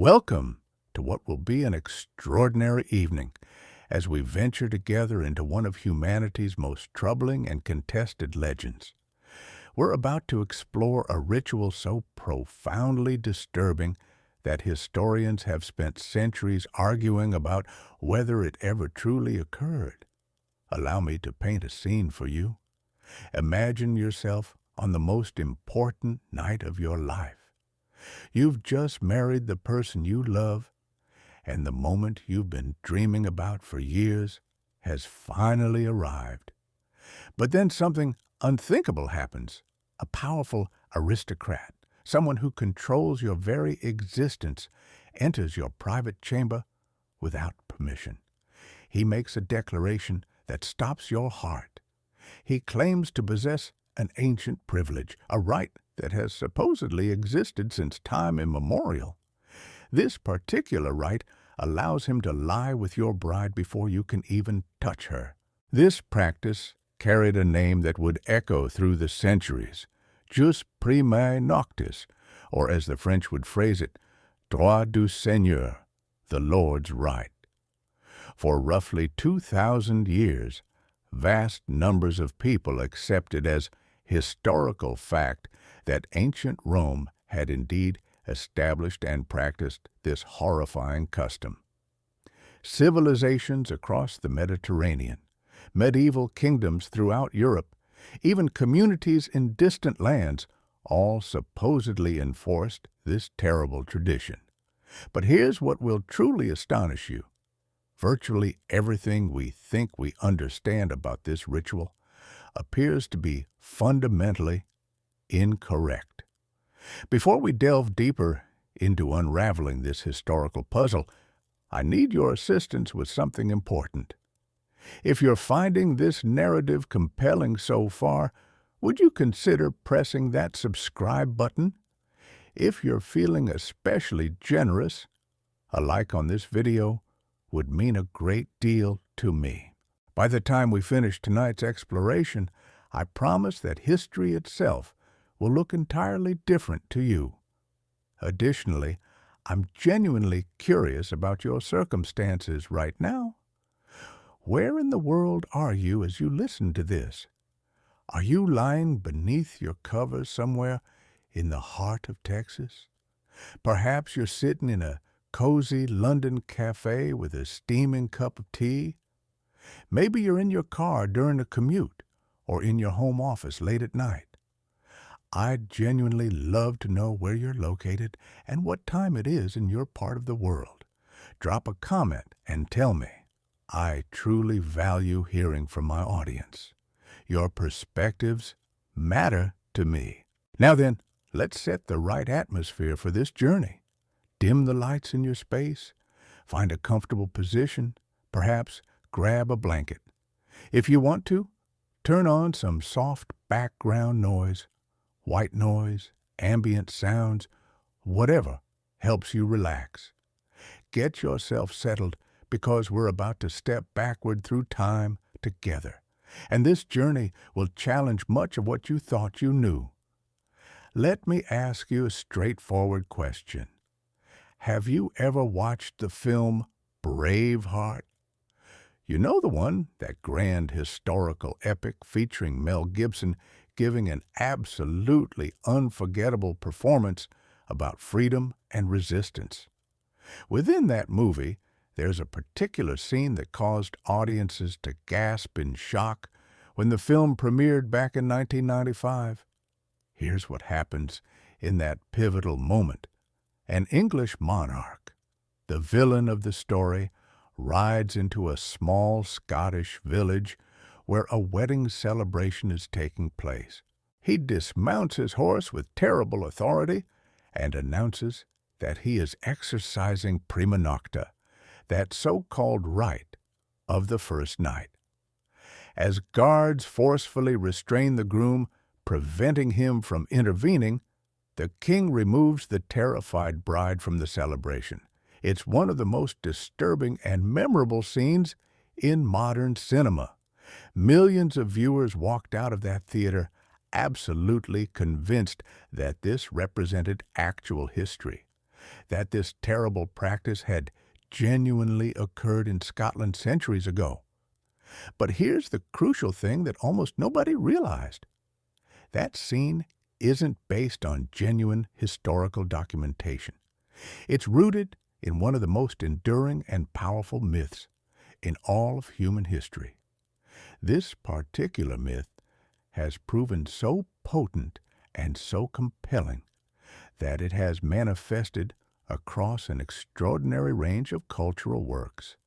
Welcome to what will be an extraordinary evening as we venture together into one of humanity's most troubling and contested legends. We're about to explore a ritual so profoundly disturbing that historians have spent centuries arguing about whether it ever truly occurred. Allow me to paint a scene for you. Imagine yourself on the most important night of your life. You've just married the person you love, and the moment you've been dreaming about for years has finally arrived. But then something unthinkable happens. A powerful aristocrat, someone who controls your very existence, enters your private chamber without permission. He makes a declaration that stops your heart. He claims to possess an ancient privilege, a right that has supposedly existed since time immemorial. This particular right allows him to lie with your bride before you can even touch her. This practice carried a name that would echo through the centuries, jus primae noctis, or as the French would phrase it, droit du Seigneur, the Lord's right. For roughly 2,000 years, vast numbers of people accepted as historical fact that ancient Rome had indeed established and practiced this horrifying custom. Civilizations across the Mediterranean, medieval kingdoms throughout Europe, even communities in distant lands, all supposedly enforced this terrible tradition. But here's what will truly astonish you. Virtually everything we think we understand about this ritual appears to be fundamentally incorrect. Before we delve deeper into unraveling this historical puzzle, I need your assistance with something important. If you're finding this narrative compelling so far, would you consider pressing that subscribe button? If you're feeling especially generous, a like on this video would mean a great deal to me. By the time we finish tonight's exploration, I promise that history itself will look entirely different to you. Additionally, I'm genuinely curious about your circumstances right now. Where in the world are you as you listen to this? Are you lying beneath your covers somewhere in the heart of Texas? Perhaps you're sitting in a cozy London cafe with a steaming cup of tea. Maybe you're in your car during a commute or in your home office late at night. I'd genuinely love to know where you're located and what time it is in your part of the world. Drop a comment and tell me. I truly value hearing from my audience. Your perspectives matter to me. Now then, let's set the right atmosphere for this journey. Dim the lights in your space, find a comfortable position, perhaps grab a blanket. If you want to, turn on some soft background noise, white noise, ambient sounds, whatever helps you relax. Get yourself settled because we're about to step backward through time together, and this journey will challenge much of what you thought you knew. Let me ask you a straightforward question. Have you ever watched the film Braveheart? You know the one, that grand historical epic featuring Mel Gibson giving an absolutely unforgettable performance about freedom and resistance. Within that movie, there's a particular scene that caused audiences to gasp in shock when the film premiered back in 1995. Here's what happens in that pivotal moment. An English monarch, the villain of the story, rides into a small Scottish village where a wedding celebration is taking place. He dismounts his horse with terrible authority and announces that he is exercising prima nocta, that so-called right of the first night. As guards forcefully restrain the groom, preventing him from intervening, the king removes the terrified bride from the celebration. It's one of the most disturbing and memorable scenes in modern cinema. Millions of viewers walked out of that theater absolutely convinced that this represented actual history. that this terrible practice had genuinely occurred in Scotland centuries ago. But here's the crucial thing that almost nobody realized. That scene isn't based on genuine historical documentation. It's rooted in one of the most enduring and powerful myths in all of human history. This particular myth has proven so potent and so compelling that it has manifested across an extraordinary range of cultural works.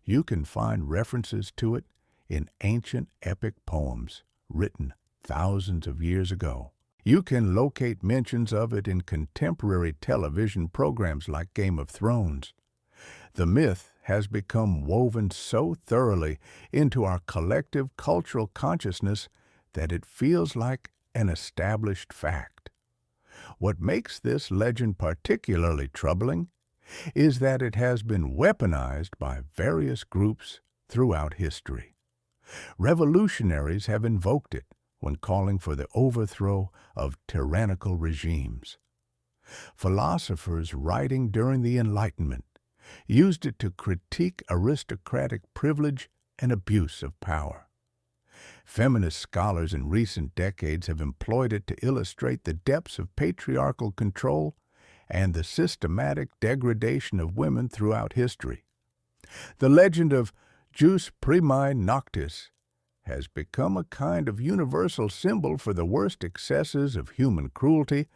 You can find references to it in ancient epic poems written thousands of years ago. You can locate mentions of it in contemporary television programs like Game of Thrones. The myth has become woven so thoroughly into our collective cultural consciousness that it feels like an established fact. What makes this legend particularly troubling is that it has been weaponized by various groups throughout history. Revolutionaries have invoked it when calling for the overthrow of tyrannical regimes. Philosophers writing during the Enlightenment used it to critique aristocratic privilege and abuse of power. Feminist scholars in recent decades have employed it to illustrate the depths of patriarchal control and the systematic degradation of women throughout history. The legend of jus primae noctis has become a kind of universal symbol for the worst excesses of human cruelty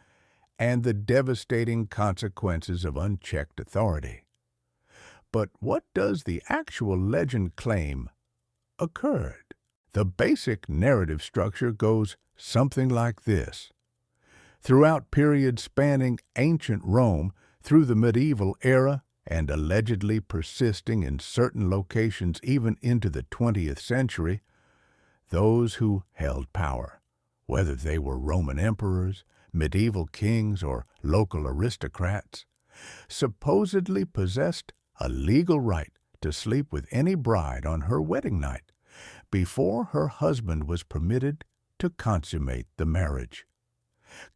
and the devastating consequences of unchecked authority. But what does the actual legend claim occurred? The basic narrative structure goes something like this. Throughout periods spanning ancient Rome through the medieval era and allegedly persisting in certain locations even into the 20th century, those who held power, whether they were Roman emperors, medieval kings, or local aristocrats, supposedly possessed a legal right to sleep with any bride on her wedding night before her husband was permitted to consummate the marriage.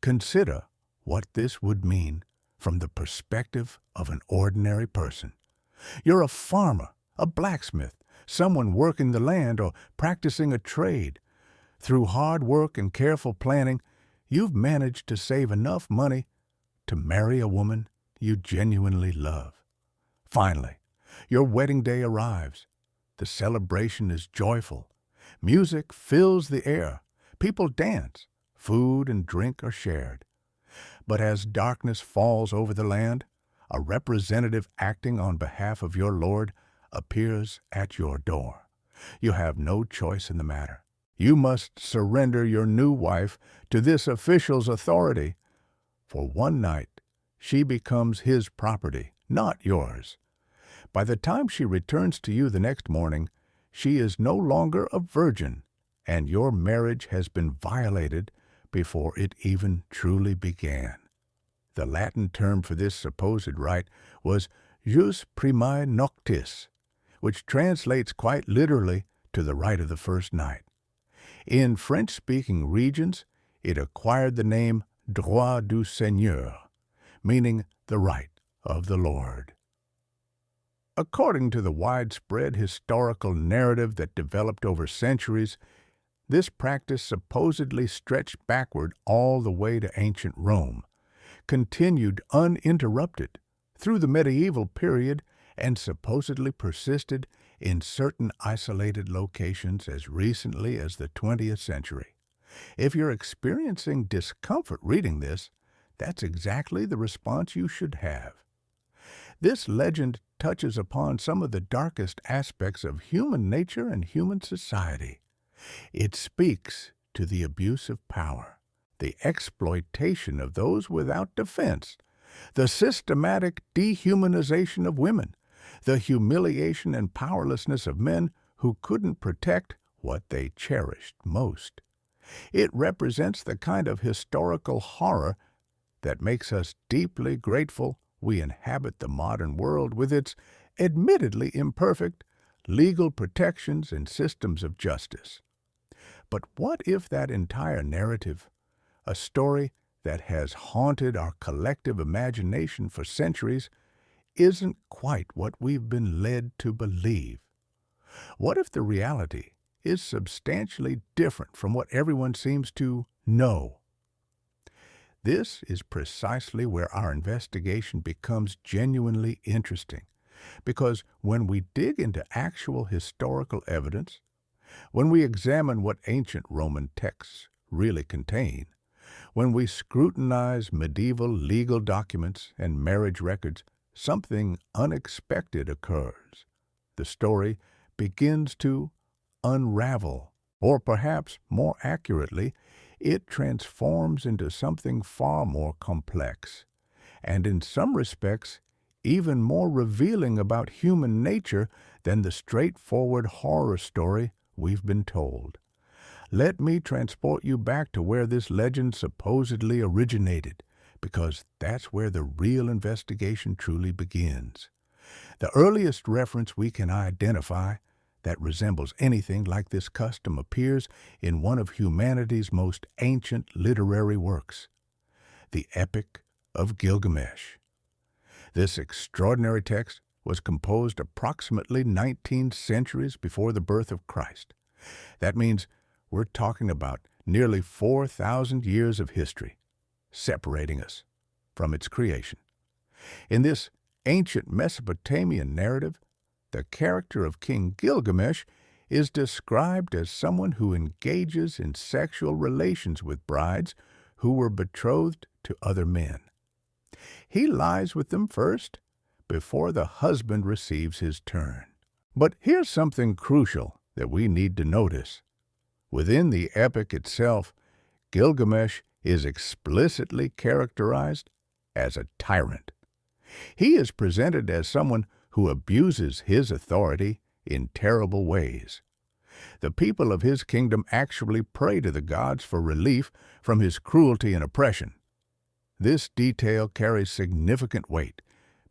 Consider what this would mean from the perspective of an ordinary person. You're a farmer, a blacksmith, someone working the land or practicing a trade. Through hard work and careful planning, you've managed to save enough money to marry a woman you genuinely love. Finally, your wedding day arrives. The celebration is joyful. Music fills the air. People dance. Food and drink are shared. But as darkness falls over the land, a representative acting on behalf of your Lord appears at your door. You have no choice in the matter. You must surrender your new wife to this official's authority. For one night, she becomes his property, not yours. By the time she returns to you the next morning, she is no longer a virgin, and your marriage has been violated before it even truly began. The Latin term for this supposed right was jus primae noctis, which translates quite literally to the right of the first night. In French-speaking regions, it acquired the name droit du Seigneur, meaning the right of the Lord. According to the widespread historical narrative that developed over centuries, this practice supposedly stretched backward all the way to ancient Rome, continued uninterrupted through the medieval period, and supposedly persisted in certain isolated locations as recently as the 20th century. If you're experiencing discomfort reading this, that's exactly the response you should have. This legend touches upon some of the darkest aspects of human nature and human society. It speaks to the abuse of power, the exploitation of those without defense, the systematic dehumanization of women, the humiliation and powerlessness of men who couldn't protect what they cherished most. It represents the kind of historical horror that makes us deeply grateful we inhabit the modern world with its admittedly imperfect legal protections and systems of justice. But what if that entire narrative, a story that has haunted our collective imagination for centuries isn't quite what we've been led to believe. What if the reality is substantially different from what everyone seems to know? This is precisely where our investigation becomes genuinely interesting, because when we dig into actual historical evidence, when we examine what ancient Roman texts really contain, when we scrutinize medieval legal documents and marriage records, something unexpected occurs. The story begins to unravel, or perhaps more accurately, it transforms into something far more complex, and in some respects, even more revealing about human nature than the straightforward horror story we've been told. Let me transport you back to where this legend supposedly originated, because that's where the real investigation truly begins. The earliest reference we can identify that resembles anything like this custom appears in one of humanity's most ancient literary works, the Epic of Gilgamesh. This extraordinary text was composed approximately 19 centuries before the birth of Christ. That means we're talking about nearly 4,000 years of history separating us from its creation. In this ancient Mesopotamian narrative, the character of King Gilgamesh is described as someone who engages in sexual relations with brides who were betrothed to other men. He lies with them first, before the husband receives his turn. But here's something crucial that we need to notice. Within the epic itself, Gilgamesh is explicitly characterized as a tyrant. He is presented as someone who abuses his authority in terrible ways. The people of his kingdom actually pray to the gods for relief from his cruelty and oppression. This detail carries significant weight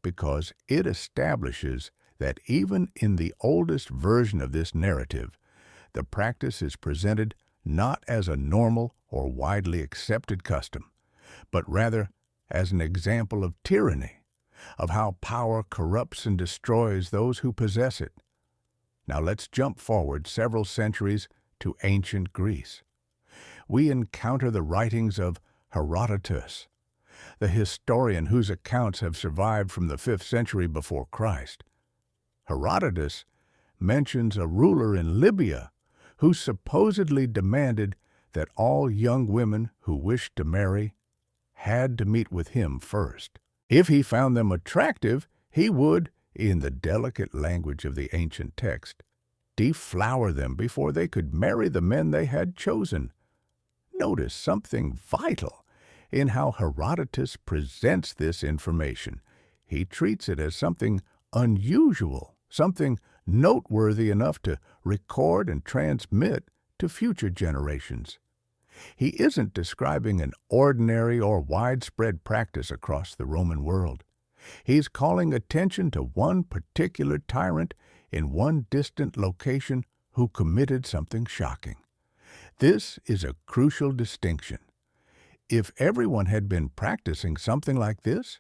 because it establishes that even in the oldest version of this narrative, the practice is presented not as a normal or widely accepted custom, but rather as an example of tyranny, of how power corrupts and destroys those who possess it. Now let's jump forward several centuries to ancient Greece. We encounter the writings of Herodotus, the historian whose accounts have survived from the 5th century before Christ. Herodotus mentions a ruler in Libya who supposedly demanded that all young women who wished to marry had to meet with him first. If he found them attractive, he would, in the delicate language of the ancient text, deflower them before they could marry the men they had chosen. Notice something vital in how Herodotus presents this information. He treats it as something unusual, something noteworthy enough to record and transmit to future generations. He isn't describing an ordinary or widespread practice across the Roman world. He's calling attention to one particular tyrant in one distant location who committed something shocking. This is a crucial distinction. If everyone had been practicing something like this,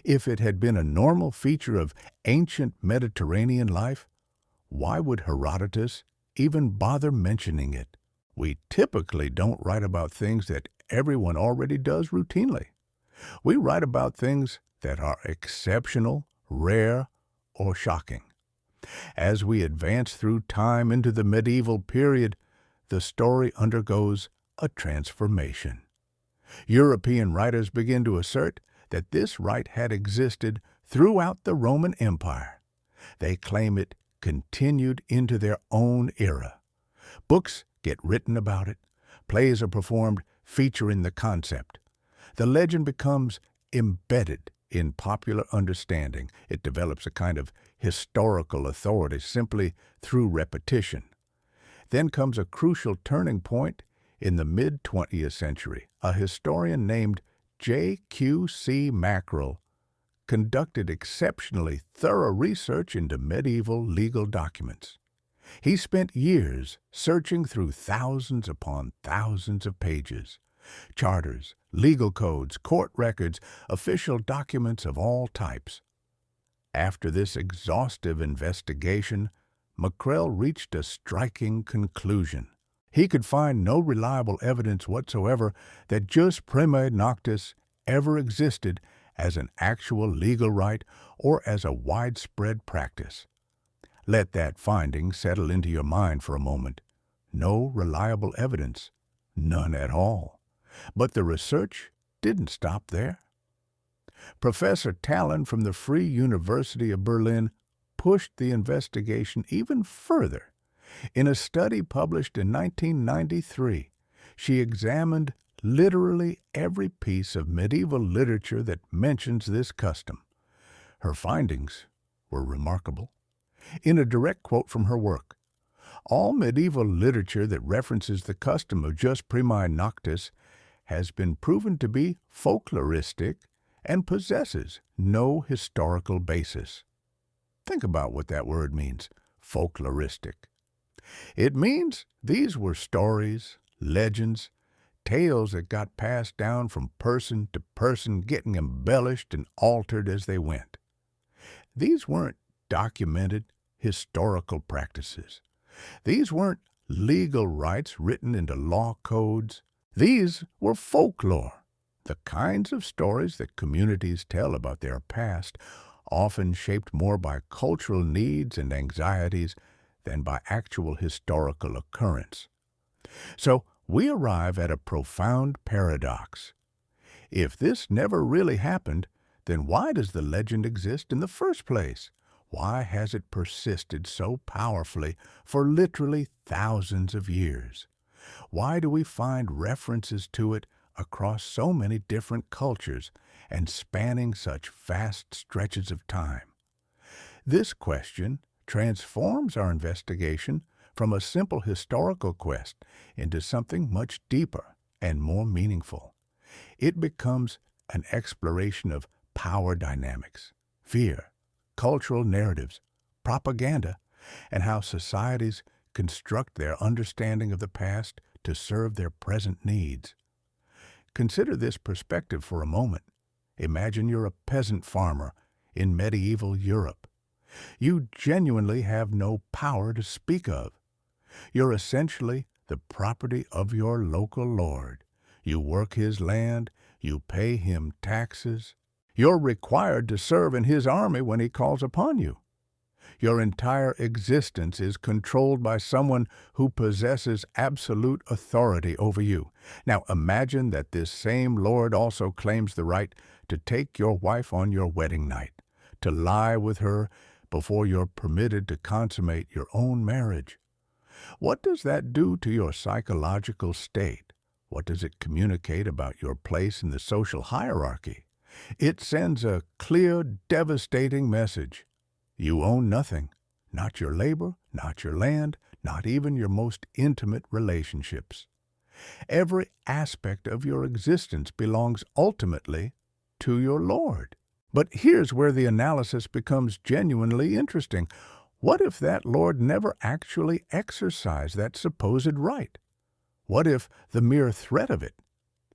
if it had been a normal feature of ancient Mediterranean life, why would Herodotus even bother mentioning it? We typically don't write about things that everyone already does routinely. We write about things that are exceptional, rare, or shocking. As we advance through time into the medieval period, the story undergoes a transformation. European writers begin to assert that this rite had existed throughout the Roman Empire. They claim it continued into their own era. Books get written about it. Plays are performed featuring the concept. The legend becomes embedded in popular understanding. It develops a kind of historical authority simply through repetition. Then comes a crucial turning point in the mid-20th century. A historian named J.Q.C. Mackerel conducted exceptionally thorough research into medieval legal documents. He spent years searching through thousands upon thousands of pages, charters, legal codes, court records, official documents of all types. After this exhaustive investigation, McCrell reached a striking conclusion. He could find no reliable evidence whatsoever that jus primae noctis ever existed as an actual legal right or as a widespread practice. Let that finding settle into your mind for a moment. No reliable evidence, none at all. But the research didn't stop there. Professor Catalan from the Free University of Berlin pushed the investigation even further. In a study published in 1993, she examined literally every piece of medieval literature that mentions this custom. Her findings were remarkable. In a direct quote from her work, all medieval literature that references the custom of jus primae noctis has been proven to be folkloristic and possesses no historical basis. Think about what that word means, folkloristic. It means these were stories, legends, tales that got passed down from person to person, getting embellished and altered as they went. These weren't documented historical practices. These weren't legal rights written into law codes. These were folklore, the kinds of stories that communities tell about their past, often shaped more by cultural needs and anxieties than by actual historical occurrence. So we arrive at a profound paradox. If this never really happened, then why does the legend exist in the first place? Why has it persisted so powerfully for literally thousands of years? Why do we find references to it across so many different cultures and spanning such vast stretches of time? This question transforms our investigation from a simple historical quest into something much deeper and more meaningful. It becomes an exploration of power dynamics, fear, cultural narratives, propaganda, and how societies construct their understanding of the past to serve their present needs. Consider this perspective for a moment. Imagine you're a peasant farmer in medieval Europe. You genuinely have no power to speak of. You're essentially the property of your local lord. You work his land, you pay him taxes. You're required to serve in his army when he calls upon you. Your entire existence is controlled by someone who possesses absolute authority over you. Now imagine that this same lord also claims the right to take your wife on your wedding night, to lie with her before you're permitted to consummate your own marriage. What does that do to your psychological state? What does it communicate about your place in the social hierarchy? It sends a clear, devastating message. You own nothing, not your labor, not your land, not even your most intimate relationships. Every aspect of your existence belongs ultimately to your Lord. But here's where the analysis becomes genuinely interesting. What if that Lord never actually exercised that supposed right? What if the mere threat of it,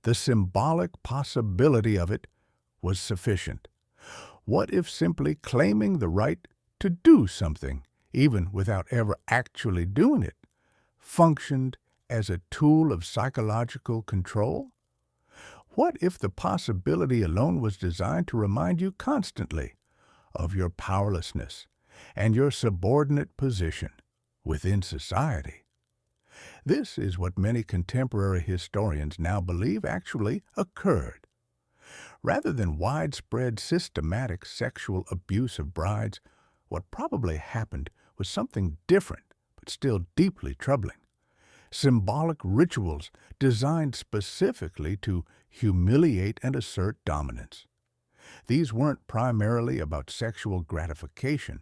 the symbolic possibility of it, was sufficient? What if simply claiming the right to do something, even without ever actually doing it, functioned as a tool of psychological control? What if the possibility alone was designed to remind you constantly of your powerlessness and your subordinate position within society? This is what many contemporary historians now believe actually occurred. Rather than widespread systematic sexual abuse of brides, what probably happened was something different, but still deeply troubling. Symbolic rituals designed specifically to humiliate and assert dominance. These weren't primarily about sexual gratification.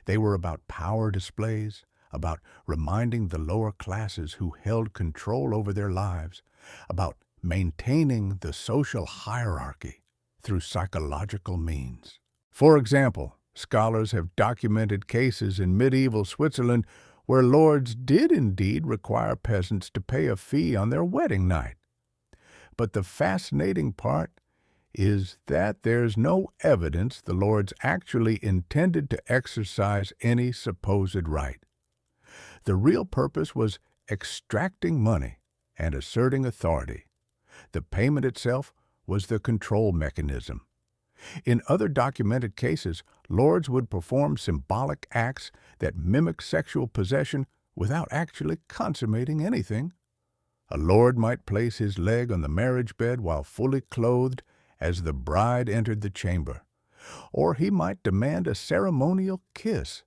They were about power displays, about reminding the lower classes who held control over their lives, about maintaining the social hierarchy through psychological means. For example, scholars have documented cases in medieval Switzerland where lords did indeed require peasants to pay a fee on their wedding night. But the fascinating part is that there's no evidence the lords actually intended to exercise any supposed right. The real purpose was extracting money and asserting authority. The payment itself was the control mechanism. In other documented cases, lords would perform symbolic acts that mimic sexual possession without actually consummating anything. A lord might place his leg on the marriage bed while fully clothed as the bride entered the chamber, or he might demand a ceremonial kiss.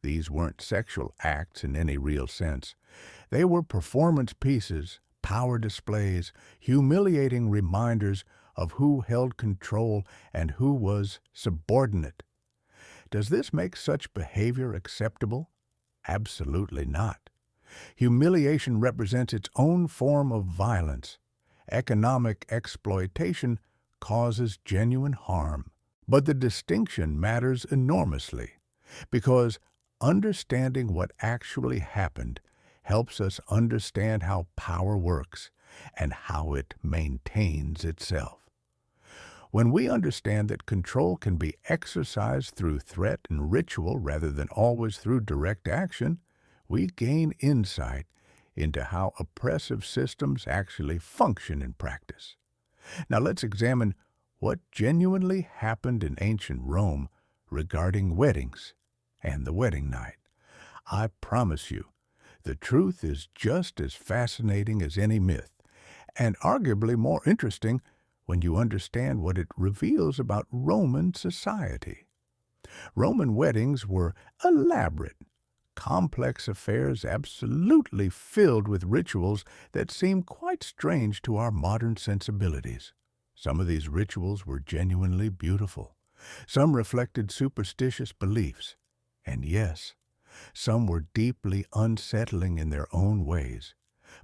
These weren't sexual acts in any real sense. They were performance pieces, power displays, humiliating reminders of who held control and who was subordinate. Does this make such behavior acceptable? Absolutely not. Humiliation represents its own form of violence. Economic exploitation causes genuine harm. But the distinction matters enormously, because understanding what actually happened helps us understand how power works and how it maintains itself. When we understand that control can be exercised through threat and ritual rather than always through direct action, we gain insight into how oppressive systems actually function in practice. Now let's examine what genuinely happened in ancient Rome regarding weddings and the wedding night. I promise you, the truth is just as fascinating as any myth, and arguably more interesting when you understand what it reveals about Roman society. Roman weddings were elaborate, complex affairs absolutely filled with rituals that seem quite strange to our modern sensibilities. Some of these rituals were genuinely beautiful. Some reflected superstitious beliefs. And yes, some were deeply unsettling in their own ways.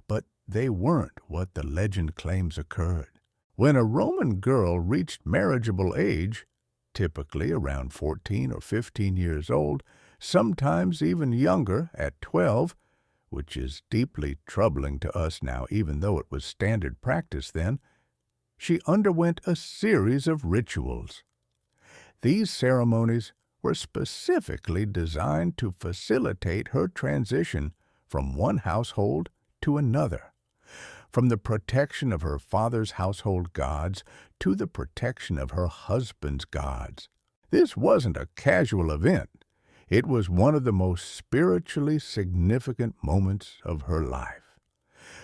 But they weren't what the legend claims occurred. When a Roman girl reached marriageable age, typically around 14 or 15 years old, sometimes even younger at 12, which is deeply troubling to us now even though it was standard practice then, she underwent a series of rituals. These ceremonies were specifically designed to facilitate her transition from one household to another, from the protection of her father's household gods to the protection of her husband's gods. This wasn't a casual event. It was one of the most spiritually significant moments of her life.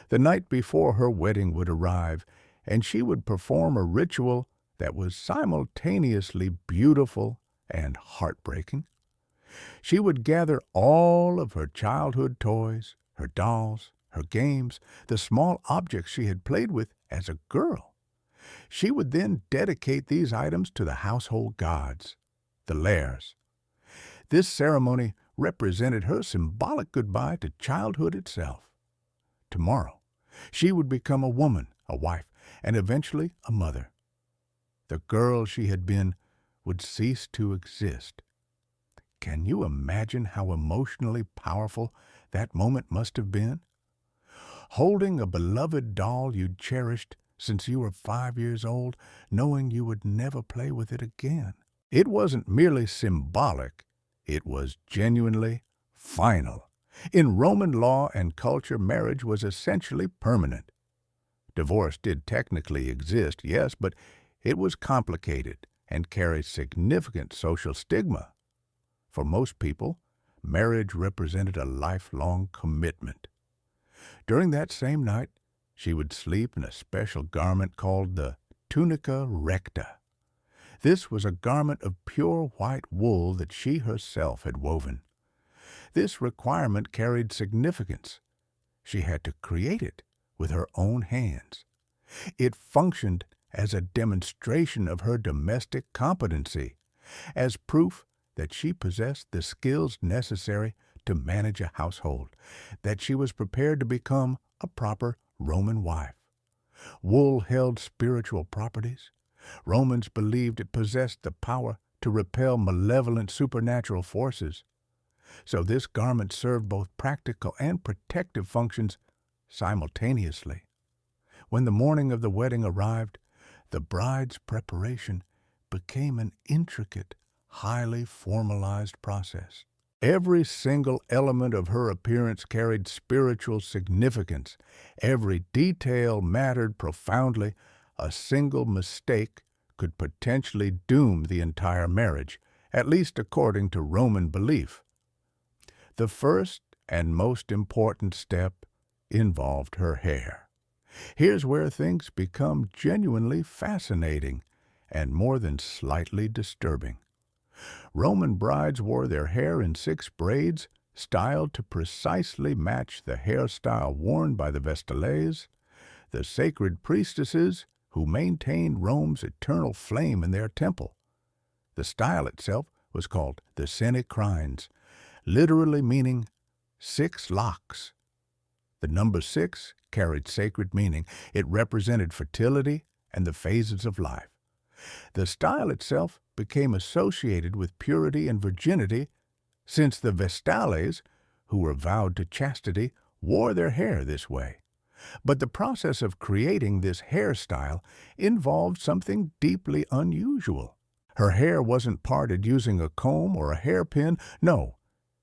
The night before her wedding would arrive, and she would perform a ritual that was simultaneously beautiful and heartbreaking. She would gather all of her childhood toys, her dolls, her games, the small objects she had played with as a girl. She would then dedicate these items to the household gods, the lares. This ceremony represented her symbolic goodbye to childhood itself. Tomorrow, she would become a woman, a wife, and eventually a mother. The girl she had been would cease to exist. Can you imagine how emotionally powerful that moment must have been? Holding a beloved doll you'd cherished since you were 5 years old, knowing you would never play with it again. It wasn't merely symbolic, it was genuinely final. In Roman law and culture, marriage was essentially permanent. Divorce did technically exist, yes, but it was complicated and carried significant social stigma. For most people, marriage represented a lifelong commitment. During that same night, she would sleep in a special garment called the tunica recta. This was a garment of pure white wool that she herself had woven. This requirement carried significance. She had to create it with her own hands. It functioned as a demonstration of her domestic competency, as proof that she possessed the skills necessary to manage a household, that she was prepared to become a proper Roman wife. Wool held spiritual properties. Romans believed it possessed the power to repel malevolent supernatural forces. So this garment served both practical and protective functions simultaneously. When the morning of the wedding arrived, the bride's preparation became an intricate, highly formalized process. Every single element of her appearance carried spiritual significance. Every detail mattered profoundly. A single mistake could potentially doom the entire marriage, at least according to Roman belief. The first and most important step involved her hair. Here's where things become genuinely fascinating and more than slightly disturbing. Roman brides wore their hair in 6 braids, styled to precisely match the hairstyle worn by the Vestales, the sacred priestesses who maintained Rome's eternal flame in their temple. The style itself was called the sine crines, literally meaning 6 locks. The number 6 carried sacred meaning. It represented fertility and the phases of life. The style itself became associated with purity and virginity, since the Vestales, who were vowed to chastity, wore their hair this way. But the process of creating this hairstyle involved something deeply unusual. Her hair wasn't parted using a comb or a hairpin. No,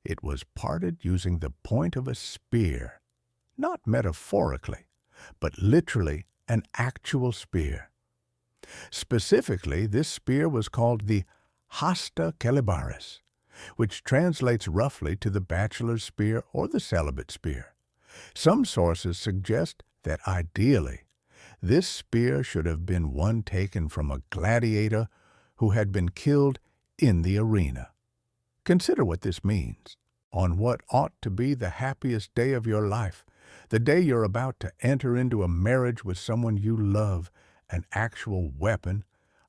it was parted using the point of a spear. Not metaphorically, but literally an actual spear. Specifically, this spear was called the hasta celibaris, which translates roughly to the bachelor's spear or the celibate spear. Some sources suggest that ideally, this spear should have been one taken from a gladiator who had been killed in the arena. Consider what this means. On what ought to be the happiest day of your life, the day you're about to enter into a marriage with someone you love, an actual weapon,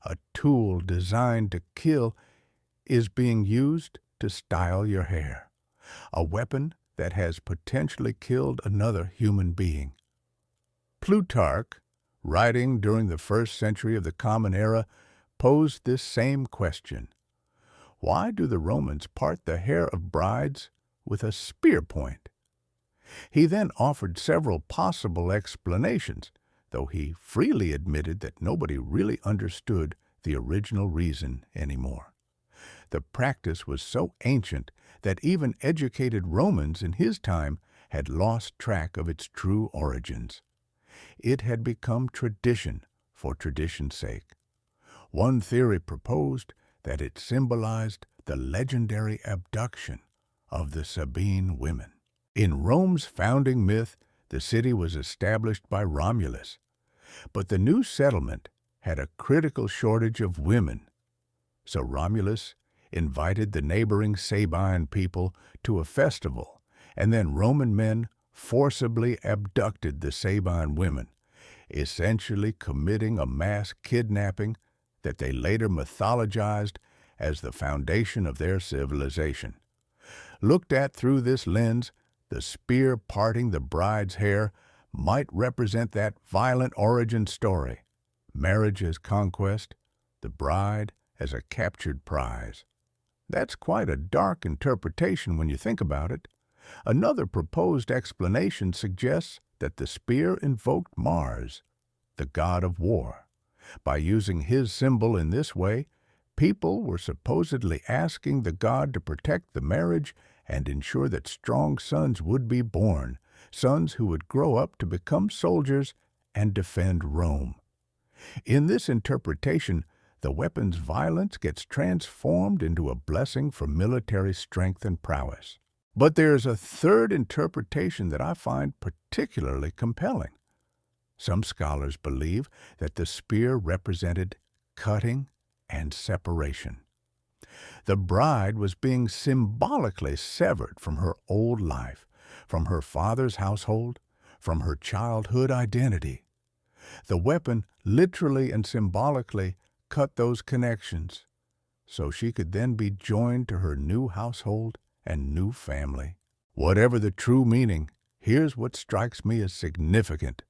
a tool designed to kill, is being used to style your hair. A weapon that has potentially killed another human being. Plutarch, writing during the 1st century of the Common Era, posed this same question. Why do the Romans part the hair of brides with a spear point? He then offered several possible explanations, though he freely admitted that nobody really understood the original reason anymore. The practice was so ancient that even educated Romans in his time had lost track of its true origins. It had become tradition for tradition's sake. One theory proposed that it symbolized the legendary abduction of the Sabine women. In Rome's founding myth, the city was established by Romulus, but the new settlement had a critical shortage of women. So Romulus invited the neighboring Sabine people to a festival, and then Roman men forcibly abducted the Sabine women, essentially committing a mass kidnapping that they later mythologized as the foundation of their civilization. Looked at through this lens, the spear parting the bride's hair might represent that violent origin story. Marriage as conquest, the bride as a captured prize. That's quite a dark interpretation when you think about it. Another proposed explanation suggests that the spear invoked Mars, the god of war. By using his symbol in this way, people were supposedly asking the god to protect the marriage and ensure that strong sons would be born, sons who would grow up to become soldiers and defend Rome. In this interpretation, the weapon's violence gets transformed into a blessing for military strength and prowess. But there's a third interpretation that I find particularly compelling. Some scholars believe that the spear represented cutting and separation. The bride was being symbolically severed from her old life, from her father's household, from her childhood identity. The weapon literally and symbolically cut those connections, so she could then be joined to her new household and new family. Whatever the true meaning, here's what strikes me as significant.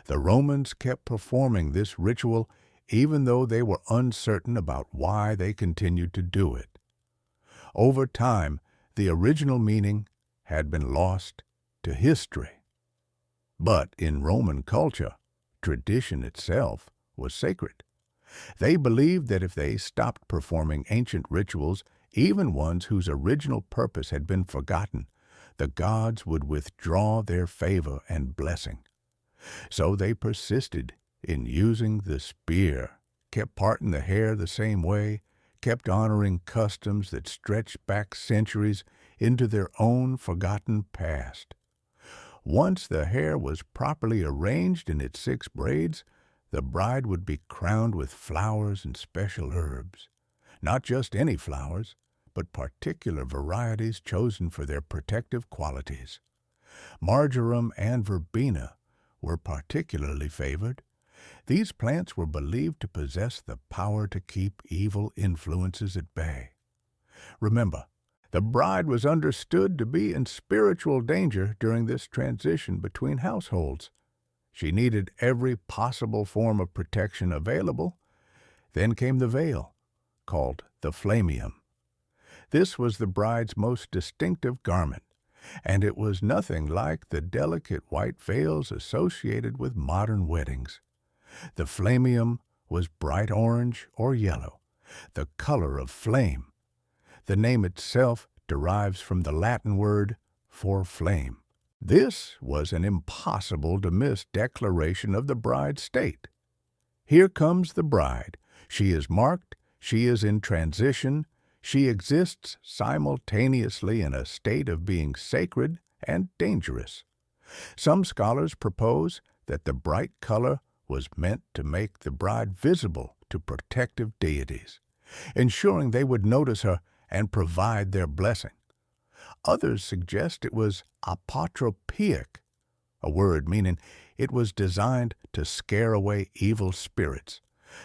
The Romans kept performing this ritual even though they were uncertain about why they continued to do it. Over time, the original meaning had been lost to history. But in Roman culture, tradition itself was sacred. They believed that if they stopped performing ancient rituals, even ones whose original purpose had been forgotten, the gods would withdraw their favor and blessing. So they persisted in using the spear, kept parting the hair the same way, kept honoring customs that stretched back centuries into their own forgotten past. Once the hair was properly arranged in its 6 braids, the bride would be crowned with flowers and special herbs. Not just any flowers, but particular varieties chosen for their protective qualities. Marjoram and verbena were particularly favored. These plants were believed to possess the power to keep evil influences at bay. Remember, the bride was understood to be in spiritual danger during this transition between households. She needed every possible form of protection available. Then came the veil, called the flamium. This was the bride's most distinctive garment, and it was nothing like the delicate white veils associated with modern weddings. The flamium was bright orange or yellow, the color of flame. The name itself derives from the Latin word for flame. This was an impossible-to-miss declaration of the bride's state. Here comes the bride. She is marked, she is in transition, she exists simultaneously in a state of being sacred and dangerous. Some scholars propose that the bright color was meant to make the bride visible to protective deities, ensuring they would notice her and provide their blessing. Others suggest it was apotropic, a word meaning it was designed to scare away evil spirits,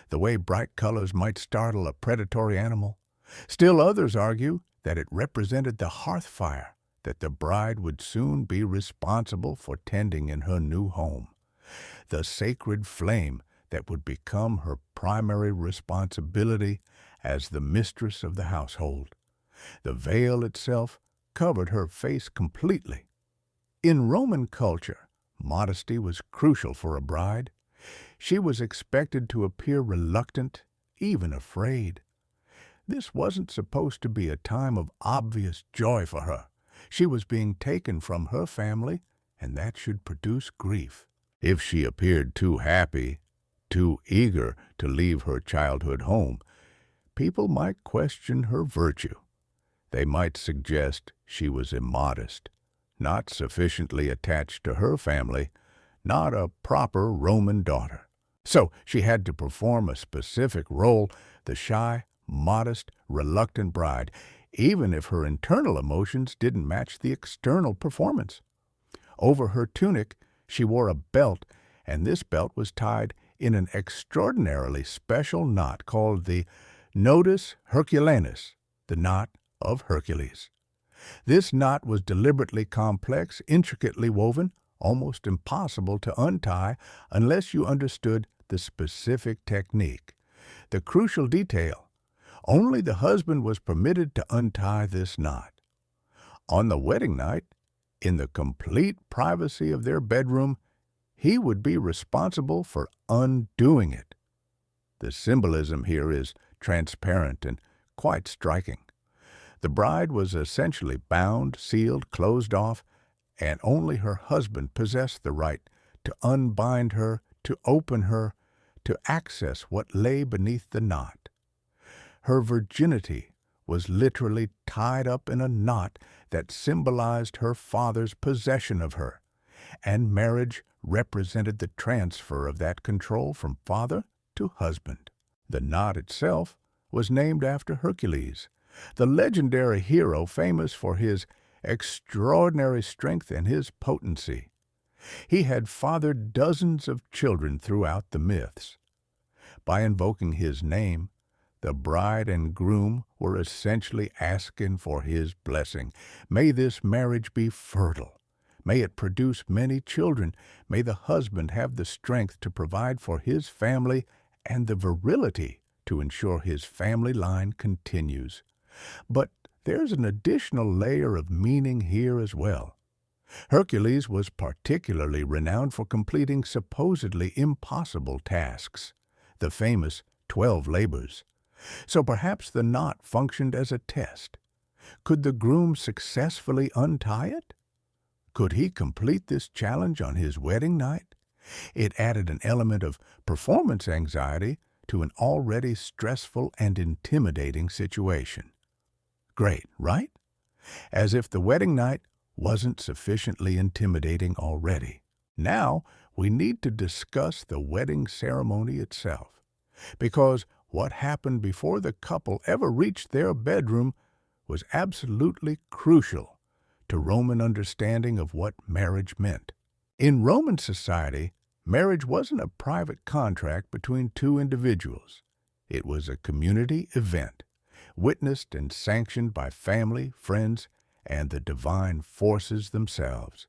the way bright colors might startle a predatory animal. Still others argue that it represented the hearth fire that the bride would soon be responsible for tending in her new home, the sacred flame that would become her primary responsibility as the mistress of the household. The veil itself covered her face completely. In Roman culture, modesty was crucial for a bride. She was expected to appear reluctant, even afraid. This wasn't supposed to be a time of obvious joy for her. She was being taken from her family, and that should produce grief. If she appeared too happy, too eager to leave her childhood home, people might question her virtue. They might suggest she was immodest, not sufficiently attached to her family, not a proper Roman daughter. So she had to perform a specific role, the shy, modest, reluctant bride, even if her internal emotions didn't match the external performance. Over her tunic, she wore a belt, and this belt was tied in an extraordinarily special knot called the noctis herculanus, the knot of Hercules. This knot was deliberately complex, intricately woven, almost impossible to untie unless you understood the specific technique. The crucial detail: only the husband was permitted to untie this knot. On the wedding night, in the complete privacy of their bedroom, he would be responsible for undoing it. The symbolism here is transparent and quite striking. The bride was essentially bound, sealed, closed off, and only her husband possessed the right to unbind her, to open her, to access what lay beneath the knot. Her virginity was literally tied up in a knot that symbolized her father's possession of her, and marriage represented the transfer of that control from father to husband. The knot itself was named after Hercules, the legendary hero famous for his extraordinary strength and his potency. He had fathered dozens of children throughout the myths. By invoking his name, the bride and groom were essentially asking for his blessing. May this marriage be fertile. May it produce many children. May the husband have the strength to provide for his family and the virility to ensure his family line continues. But there's an additional layer of meaning here as well. Hercules was particularly renowned for completing supposedly impossible tasks, the famous 12 labors. So perhaps the knot functioned as a test. Could the groom successfully untie it? Could he complete this challenge on his wedding night? It added an element of performance anxiety to an already stressful and intimidating situation. Great, right? As if the wedding night wasn't sufficiently intimidating already. Now we need to discuss the wedding ceremony itself, because what happened before the couple ever reached their bedroom was absolutely crucial to Roman understanding of what marriage meant. In Roman society, marriage wasn't a private contract between two individuals. It was a community event, witnessed and sanctioned by family, friends, and the divine forces themselves.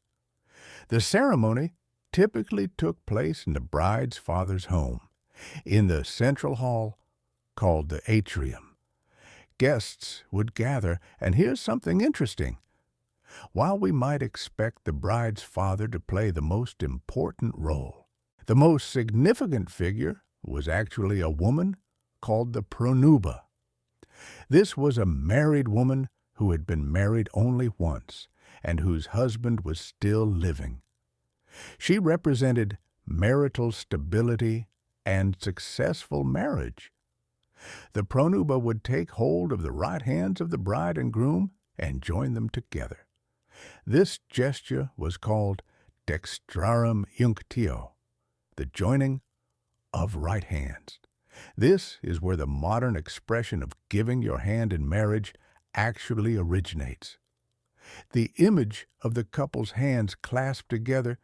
The ceremony typically took place in the bride's father's home, in the central hall called the atrium. Guests would gather, and here's something interesting. While we might expect the bride's father to play the most important role, the most significant figure was actually a woman called the pronuba. This was a married woman who had been married only once and whose husband was still living. She represented marital stability and successful marriage. The pronuba would take hold of the right hands of the bride and groom and join them together. This gesture was called dextrarum iunctio, the joining of right hands. This is where the modern expression of giving your hand in marriage actually originates. The image of the couple's hands clasped together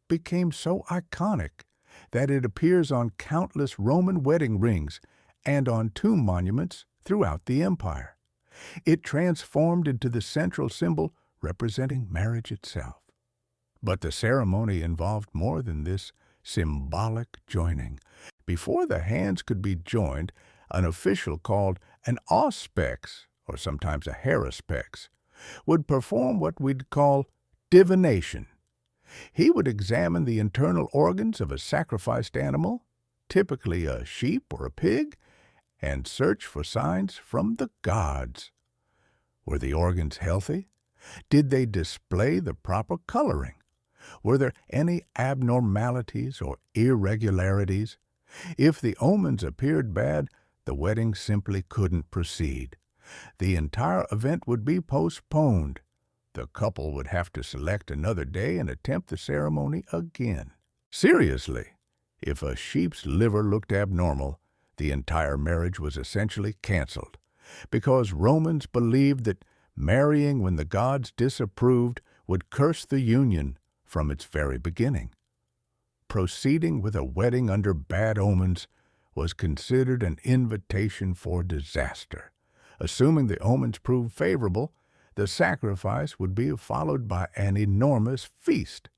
became so iconic that it appears on countless Roman wedding rings and on tomb monuments throughout the empire. It transformed into the central symbol representing marriage itself. But the ceremony involved more than this symbolic joining. Before the hands could be joined, an official called an auspex, or sometimes a hairuspex, would perform what we'd call divination. He would examine the internal organs of a sacrificed animal, typically a sheep or a pig, and search for signs from the gods. Were the organs healthy? Did they display the proper coloring? Were there any abnormalities or irregularities? If the omens appeared bad, the wedding simply couldn't proceed. The entire event would be postponed. The couple would have to select another day and attempt the ceremony again. Seriously, if a sheep's liver looked abnormal, the entire marriage was essentially canceled, because Romans believed that marrying when the gods disapproved would curse the union from its very beginning. Proceeding with a wedding under bad omens was considered an invitation for disaster. Assuming the omens proved favorable, the sacrifice would be followed by an enormous feast.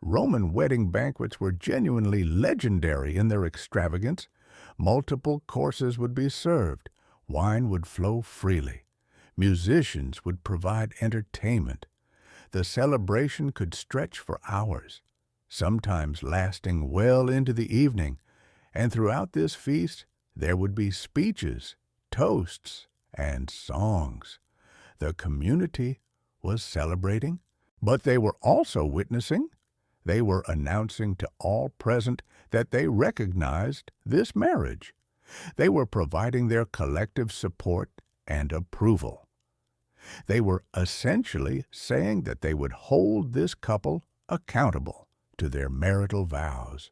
Roman wedding banquets were genuinely legendary in their extravagance. Multiple courses would be served. Wine would flow freely. Musicians would provide entertainment. The celebration could stretch for hours, sometimes lasting well into the evening, and throughout this feast there would be speeches, toasts, and songs. The community was celebrating, but they were also witnessing. They were announcing to all present that they recognized this marriage. They were providing their collective support and approval. They were essentially saying that they would hold this couple accountable to their marital vows.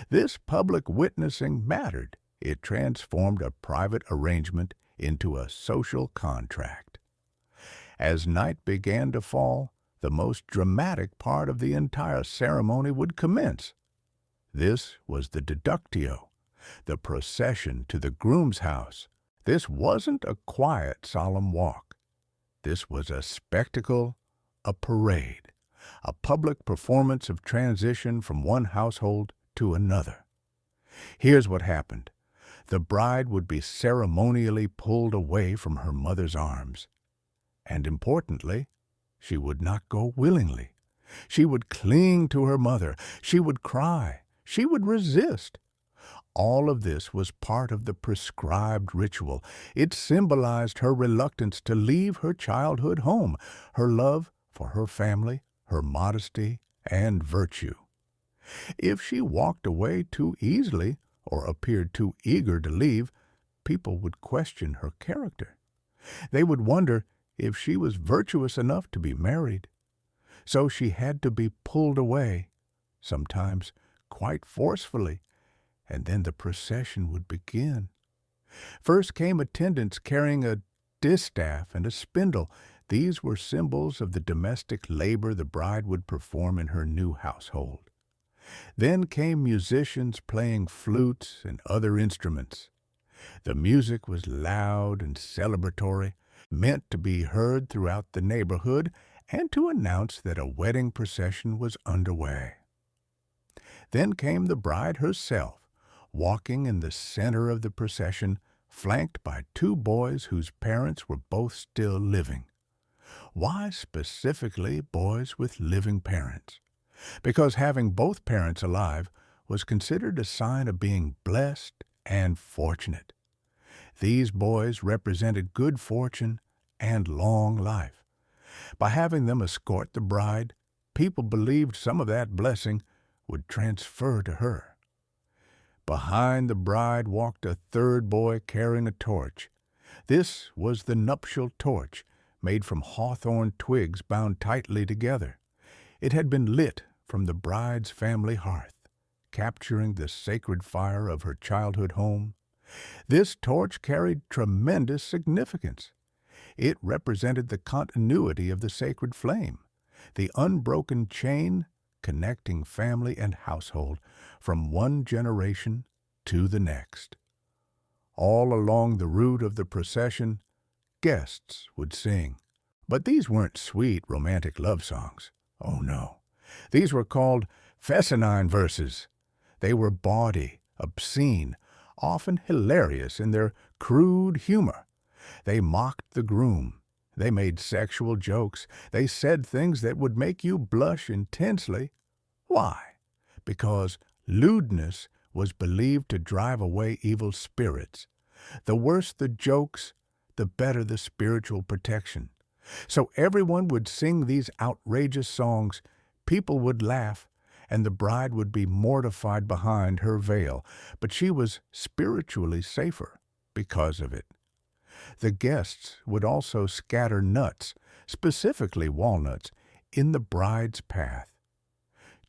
This public witnessing mattered. It transformed a private arrangement into a social contract. As night began to fall, the most dramatic part of the entire ceremony would commence. This was the deductio, the procession to the groom's house. This wasn't a quiet, solemn walk. This was a spectacle, a parade, a public performance of transition from one household to another. Here's what happened. The bride would be ceremonially pulled away from her mother's arms. And importantly, She would not go willingly. She would cling to her mother. She would cry. She would resist. All of this was part of the prescribed ritual. It symbolized her reluctance to leave her childhood home, her love for her family, her modesty, and virtue. If she walked away too easily or appeared too eager to leave, people would question her character. They would wonder if she was virtuous enough to be married. So she had to be pulled away, sometimes quite forcefully, and then the procession would begin. First came attendants carrying a distaff and a spindle. These were symbols of the domestic labor the bride would perform in her new household. Then came musicians playing flutes and other instruments. The music was loud and celebratory, meant to be heard throughout the neighborhood and to announce that a wedding procession was underway. Then came the bride herself, walking in the center of the procession, flanked by two boys whose parents were both still living. Why specifically boys with living parents? Because having both parents alive was considered a sign of being blessed and fortunate. These boys represented good fortune and long life. By having them escort the bride, people believed some of that blessing would transfer to her. Behind the bride walked a third boy carrying a torch. This was the nuptial torch, made from hawthorn twigs bound tightly together. It had been lit from the bride's family hearth, capturing the sacred fire of her childhood home. This torch carried tremendous significance. It represented the continuity of the sacred flame, the unbroken chain connecting family and household from one generation to the next. All along the route of the procession, guests would sing. But these weren't sweet romantic love songs. Oh no. These were called fescennine verses. They were bawdy, obscene, often hilarious in their crude humor. They mocked the groom. They made sexual jokes. They said things that would make you blush intensely. Why? Because lewdness was believed to drive away evil spirits. The worse the jokes, the better the spiritual protection. So everyone would sing these outrageous songs, people would laugh, and the bride would be mortified behind her veil, but she was spiritually safer because of it. The guests would also scatter nuts, specifically walnuts, in the bride's path.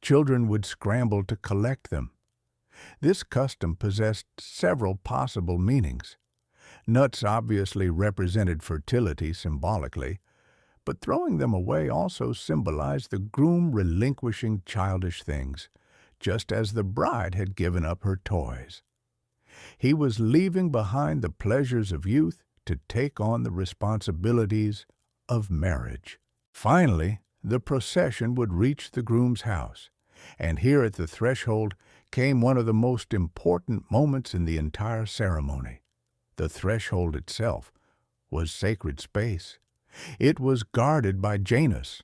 Children would scramble to collect them. This custom possessed several possible meanings. Nuts obviously represented fertility symbolically, but throwing them away also symbolized the groom relinquishing childish things, just as the bride had given up her toys. He was leaving behind the pleasures of youth to take on the responsibilities of marriage. Finally, the procession would reach the groom's house, and here at the threshold came one of the most important moments in the entire ceremony. The threshold itself was sacred space. It was guarded by Janus,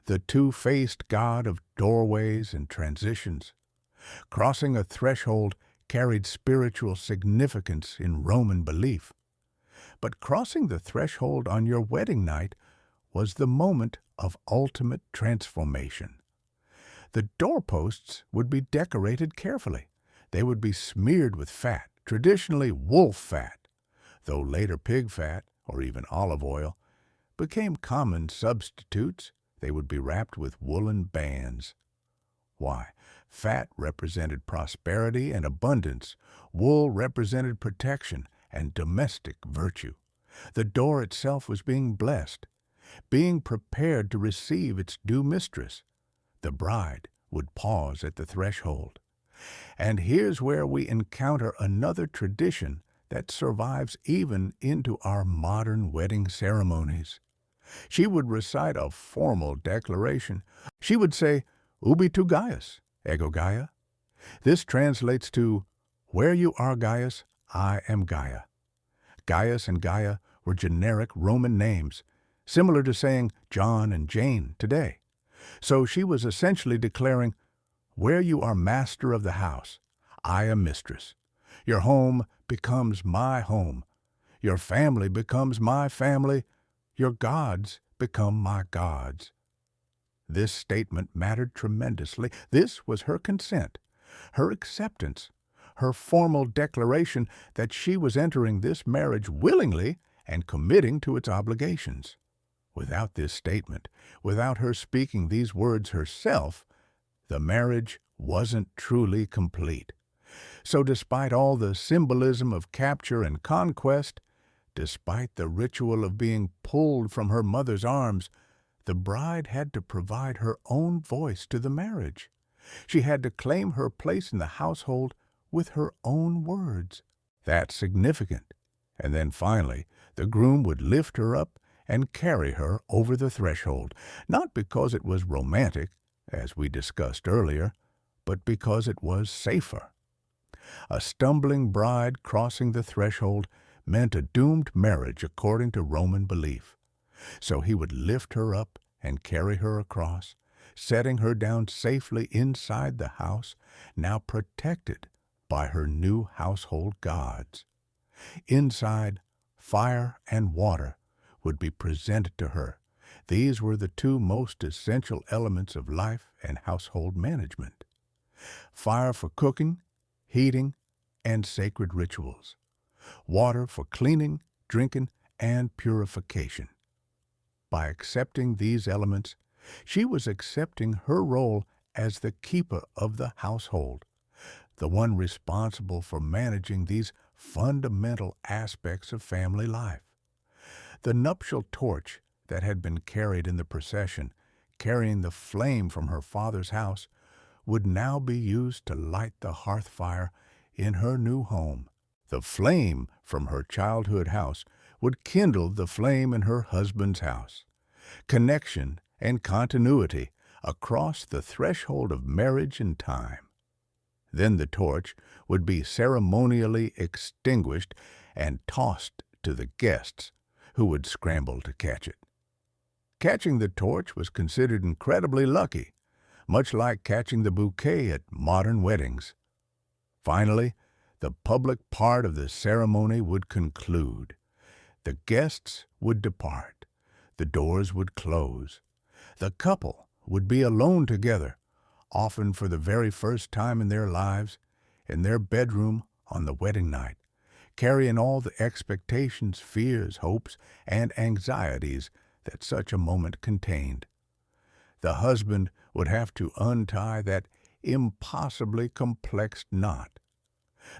the two-faced god of doorways and transitions. Crossing a threshold carried spiritual significance in Roman belief. But crossing the threshold on your wedding night was the moment of ultimate transformation. The doorposts would be decorated carefully. They would be smeared with fat, traditionally wolf fat, though later pig fat, or even olive oil, became common substitutes. They would be wrapped with woolen bands. Why? Fat represented prosperity and abundance. Wool represented protection and domestic virtue. The door itself was being blessed, being prepared to receive its due mistress. The bride would pause at the threshold. And here's where we encounter another tradition that survives even into our modern wedding ceremonies. She would recite a formal declaration. She would say, Ubi tu Gaius, ego Gaia. This translates to, where you are Gaius, I am Gaia. Gaius and Gaia were generic Roman names, similar to saying John and Jane today. So she was essentially declaring, where you are master of the house, I am mistress. Your home becomes my home. Your family becomes my family. Your gods become my gods. This statement mattered tremendously. This was her consent, her acceptance, her formal declaration that she was entering this marriage willingly and committing to its obligations. Without this statement, without her speaking these words herself, the marriage wasn't truly complete. So despite all the symbolism of capture and conquest, despite the ritual of being pulled from her mother's arms, the bride had to provide her own voice to the marriage. She had to claim her place in the household with her own words. That's significant. And then finally, the groom would lift her up and carry her over the threshold, not because it was romantic, as we discussed earlier, but because it was safer. A stumbling bride crossing the threshold meant a doomed marriage according to Roman belief. So he would lift her up and carry her across, setting her down safely inside the house, now protected by her new household gods. Inside, fire and water would be presented to her. These were the two most essential elements of life and household management. Fire for cooking, heating, and sacred rituals. Water for cleaning, drinking, and purification. By accepting these elements, she was accepting her role as the keeper of the household, the one responsible for managing these fundamental aspects of family life. The nuptial torch that had been carried in the procession, carrying the flame from her father's house, would now be used to light the hearth fire in her new home. The flame from her childhood house would kindle the flame in her husband's house. Connection and continuity across the threshold of marriage and time. Then the torch would be ceremonially extinguished and tossed to the guests, who would scramble to catch it. Catching the torch was considered incredibly lucky, much like catching the bouquet at modern weddings. Finally, the public part of the ceremony would conclude. The guests would depart. The doors would close. The couple would be alone together, often for the very first time in their lives, in their bedroom on the wedding night, carrying all the expectations, fears, hopes, and anxieties that such a moment contained. The husband would have to untie that impossibly complex knot.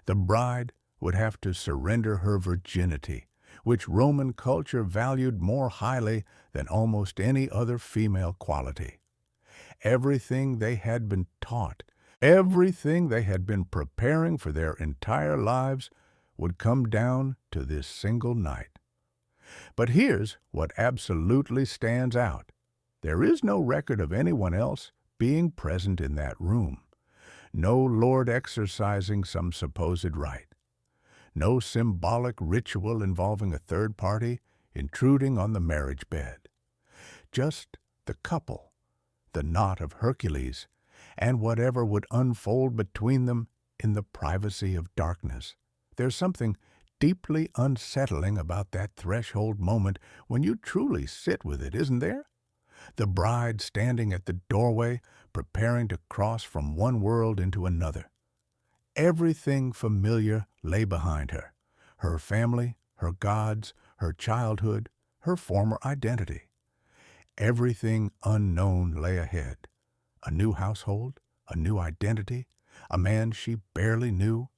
The bride would have to surrender her virginity, which Roman culture valued more highly than almost any other female quality. Everything they had been taught, everything they had been preparing for their entire lives would come down to this single night. But here's what absolutely stands out. There is no record of anyone else being present in that room. No lord exercising some supposed right. No symbolic ritual involving a third party intruding on the marriage bed. Just the couple, the knot of Hercules, and whatever would unfold between them in the privacy of darkness. There's something deeply unsettling about that threshold moment when you truly sit with it, isn't there? The bride standing at the doorway, preparing to cross from one world into another. Everything familiar lay behind her. Her family, her gods, her childhood, her former identity. Everything unknown lay ahead. A new household, a new identity, a man she barely knew,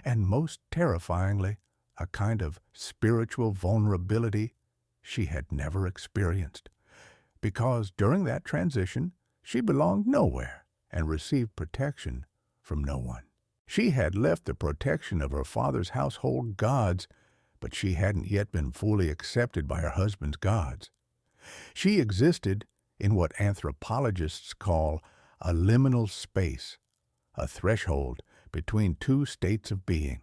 and most terrifyingly, a kind of spiritual vulnerability she had never experienced. Because during that transition, she belonged nowhere and received protection from no one. She had left the protection of her father's household gods, but she hadn't yet been fully accepted by her husband's gods. She existed in what anthropologists call a liminal space, a threshold between two states of being.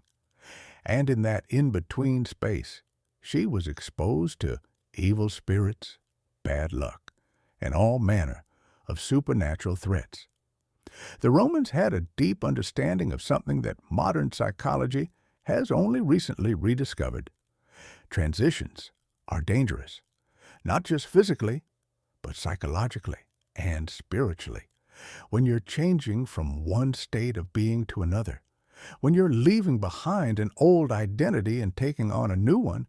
And in that in-between space, she was exposed to evil spirits, bad luck and all manner of supernatural threats. The Romans had a deep understanding of something that modern psychology has only recently rediscovered. Transitions are dangerous, not just physically, but psychologically and spiritually. When you're changing from one state of being to another, when you're leaving behind an old identity and taking on a new one,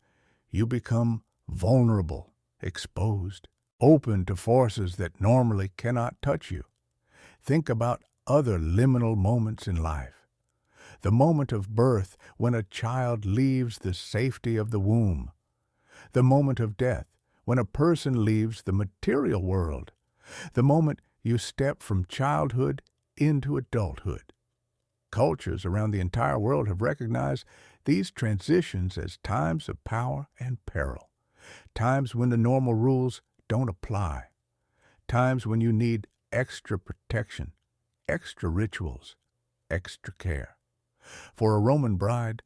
you become vulnerable, exposed, open to forces that normally cannot touch you. Think about other liminal moments in life. The moment of birth when a child leaves the safety of the womb. The moment of death when a person leaves the material world. The moment you step from childhood into adulthood. Cultures around the entire world have recognized these transitions as times of power and peril, times when the normal rules don't apply, times when you need extra protection, extra rituals, extra care. For a Roman bride,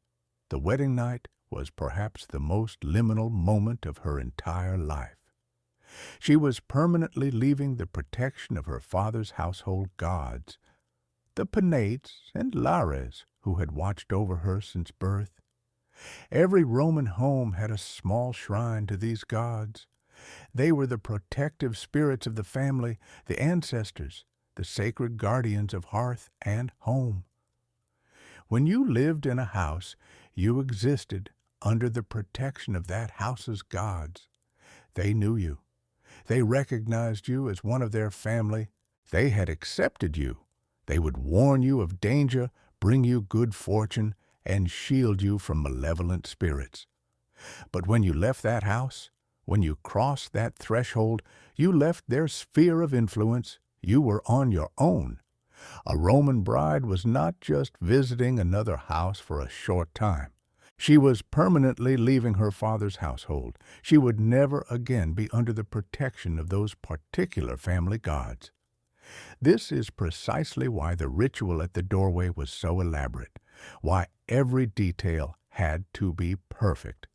the wedding night was perhaps the most liminal moment of her entire life. She was permanently leaving the protection of her father's household gods, the penates and lares who had watched over her since birth. Every Roman home had a small shrine to these gods. They were the protective spirits of the family, the ancestors, the sacred guardians of hearth and home. When you lived in a house, you existed under the protection of that house's gods. They knew you. They recognized you as one of their family. They had accepted you. They would warn you of danger, bring you good fortune, and shield you from malevolent spirits. But when you left that house, when you crossed that threshold, you left their sphere of influence. You were on your own. A Roman bride was not just visiting another house for a short time. She was permanently leaving her father's household. She would never again be under the protection of those particular family gods. This is precisely why the ritual at the doorway was so elaborate, why every detail had to be perfect,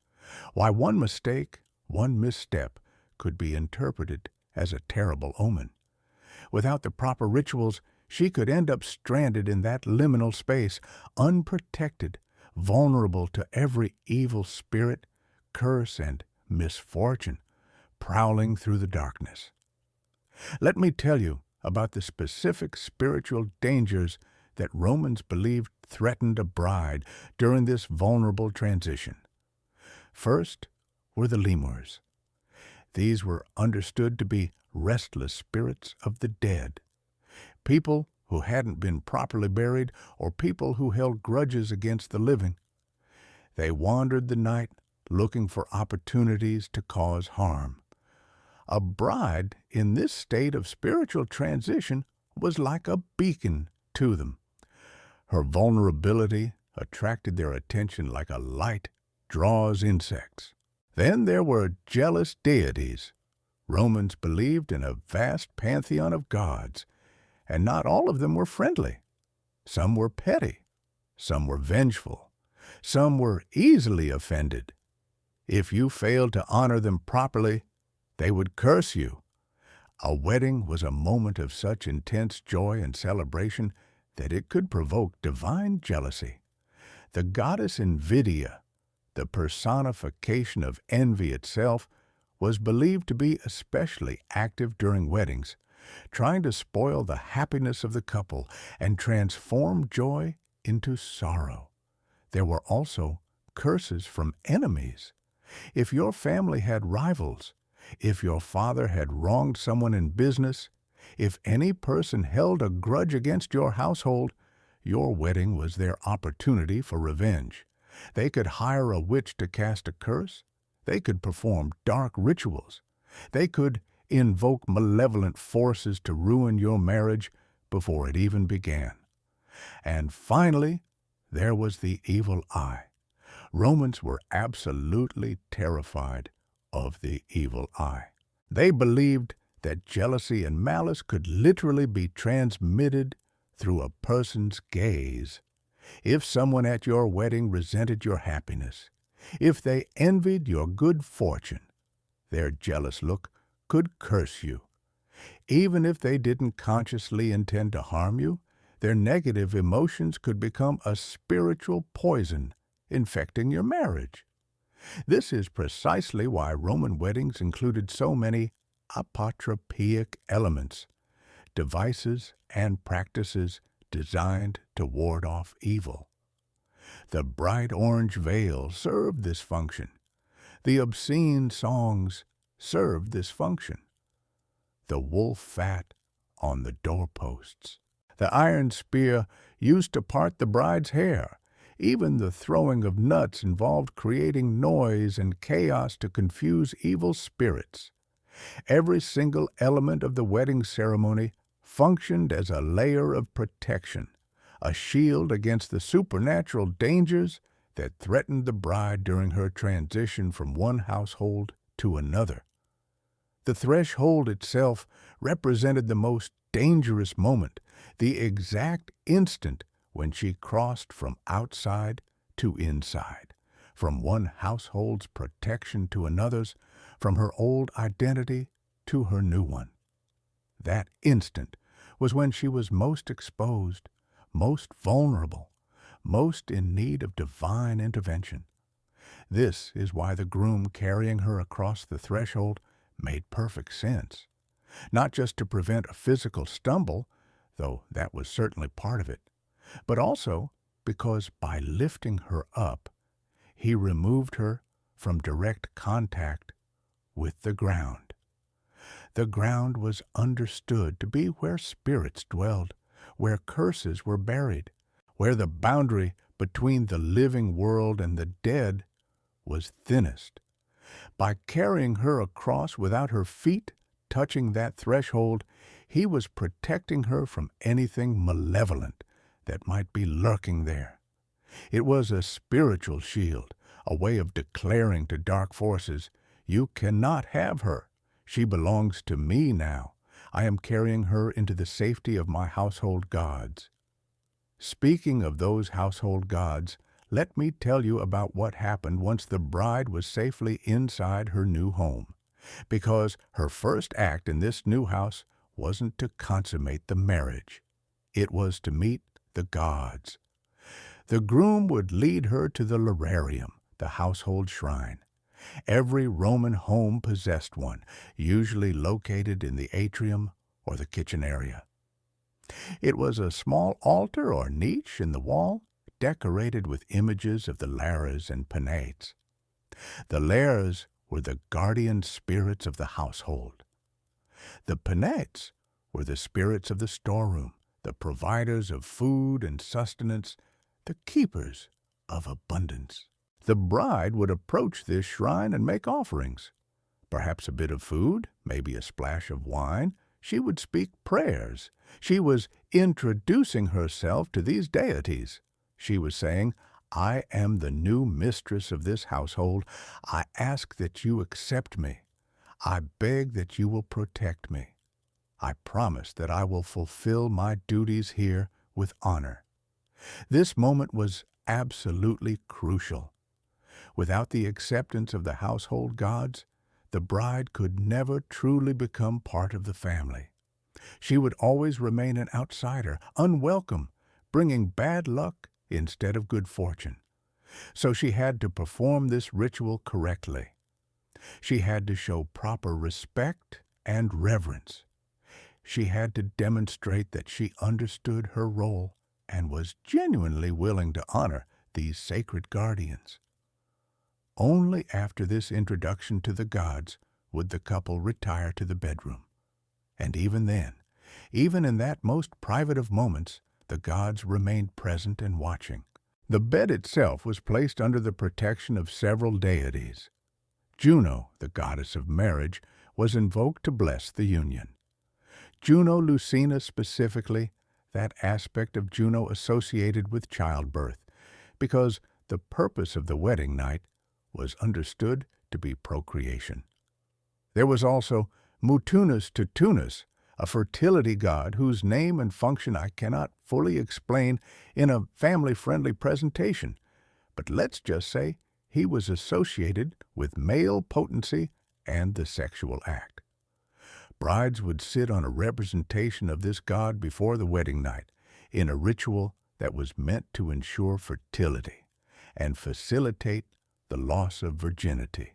why one mistake, one misstep could be interpreted as a terrible omen. Without the proper rituals, she could end up stranded in that liminal space, unprotected, vulnerable to every evil spirit, curse, and misfortune, prowling through the darkness. Let me tell you about the specific spiritual dangers that Romans believed threatened a bride during this vulnerable transition. First were the lemurs. These were understood to be restless spirits of the dead, people who hadn't been properly buried or people who held grudges against the living. They wandered the night looking for opportunities to cause harm. A bride in this state of spiritual transition was like a beacon to them. Her vulnerability attracted their attention like a light draws insects. Then there were jealous deities. Romans believed in a vast pantheon of gods, and not all of them were friendly. Some were petty, some were vengeful, some were easily offended. If you failed to honor them properly, they would curse you. A wedding was a moment of such intense joy and celebration that it could provoke divine jealousy. The goddess Invidia, the personification of envy itself, was believed to be especially active during weddings, trying to spoil the happiness of the couple and transform joy into sorrow. There were also curses from enemies. If your family had rivals, if your father had wronged someone in business, if any person held a grudge against your household, your wedding was their opportunity for revenge. They could hire a witch to cast a curse. They could perform dark rituals. They could invoke malevolent forces to ruin your marriage before it even began. And finally, there was the evil eye. Romans were absolutely terrified of the evil eye. They believed that jealousy and malice could literally be transmitted through a person's gaze. If someone at your wedding resented your happiness, if they envied your good fortune, their jealous look could curse you. Even if they didn't consciously intend to harm you, their negative emotions could become a spiritual poison, infecting your marriage. This is precisely why Roman weddings included so many apotropaic elements, devices and practices designed to ward off evil. The bright orange veil served this function. The obscene songs served this function. The wolf fat on the doorposts. The iron spear used to part the bride's hair. Even the throwing of nuts involved creating noise and chaos to confuse evil spirits. Every single element of the wedding ceremony functioned as a layer of protection, a shield against the supernatural dangers that threatened the bride during her transition from one household to another. The threshold itself represented the most dangerous moment, the exact instant when she crossed from outside to inside, from one household's protection to another's, from her old identity to her new one. That instant was when she was most exposed, most vulnerable, most in need of divine intervention. This is why the groom carrying her across the threshold made perfect sense. Not just to prevent a physical stumble, though that was certainly part of it, but also because by lifting her up, he removed her from direct contact with the ground. The ground was understood to be where spirits dwelled, where curses were buried, where the boundary between the living world and the dead was thinnest. By carrying her across without her feet touching that threshold, he was protecting her from anything malevolent that might be lurking there. It was a spiritual shield, a way of declaring to dark forces, "You cannot have her. She belongs to me now. I am carrying her into the safety of my household gods." Speaking of those household gods, let me tell you about what happened once the bride was safely inside her new home. Because her first act in this new house wasn't to consummate the marriage. It was to meet the gods. The groom would lead her to the lararium, the household shrine. Every Roman home possessed one, usually located in the atrium or the kitchen area. It was a small altar or niche in the wall, decorated with images of the lares and penates. The lares were the guardian spirits of the household. The penates were the spirits of the storeroom, the providers of food and sustenance, the keepers of abundance. The bride would approach this shrine and make offerings. Perhaps a bit of food, maybe a splash of wine. She would speak prayers. She was introducing herself to these deities. She was saying, "I am the new mistress of this household. I ask that you accept me. I beg that you will protect me. I promise that I will fulfill my duties here with honor." This moment was absolutely crucial. Without the acceptance of the household gods, the bride could never truly become part of the family. She would always remain an outsider, unwelcome, bringing bad luck instead of good fortune. So she had to perform this ritual correctly. She had to show proper respect and reverence. She had to demonstrate that she understood her role and was genuinely willing to honor these sacred guardians. Only after this introduction to the gods would the couple retire to the bedroom. And even then, even in that most private of moments, the gods remained present and watching. The bed itself was placed under the protection of several deities. Juno, the goddess of marriage, was invoked to bless the union. Juno Lucina specifically, that aspect of Juno associated with childbirth, because the purpose of the wedding night was understood to be procreation. There was also Mutunus Tutunus, a fertility god whose name and function I cannot fully explain in a family-friendly presentation, but let's just say he was associated with male potency and the sexual act. Brides would sit on a representation of this god before the wedding night in a ritual that was meant to ensure fertility and facilitate the loss of virginity.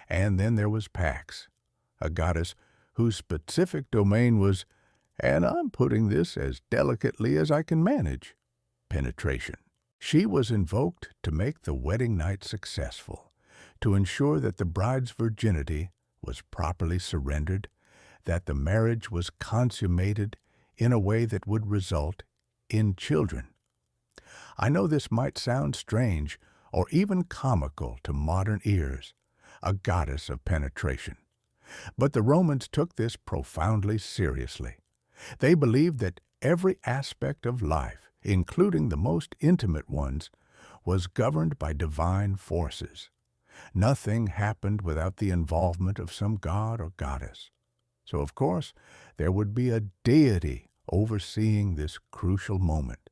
And then there was Pax, a goddess whose specific domain was, and I'm putting this as delicately as I can manage, penetration. She was invoked to make the wedding night successful, to ensure that the bride's virginity was properly surrendered, that the marriage was consummated in a way that would result in children. I know this might sound strange or even comical to modern ears, a goddess of penetration. But the Romans took this profoundly seriously. They believed that every aspect of life, including the most intimate ones, was governed by divine forces. Nothing happened without the involvement of some god or goddess. So, of course, there would be a deity overseeing this crucial moment.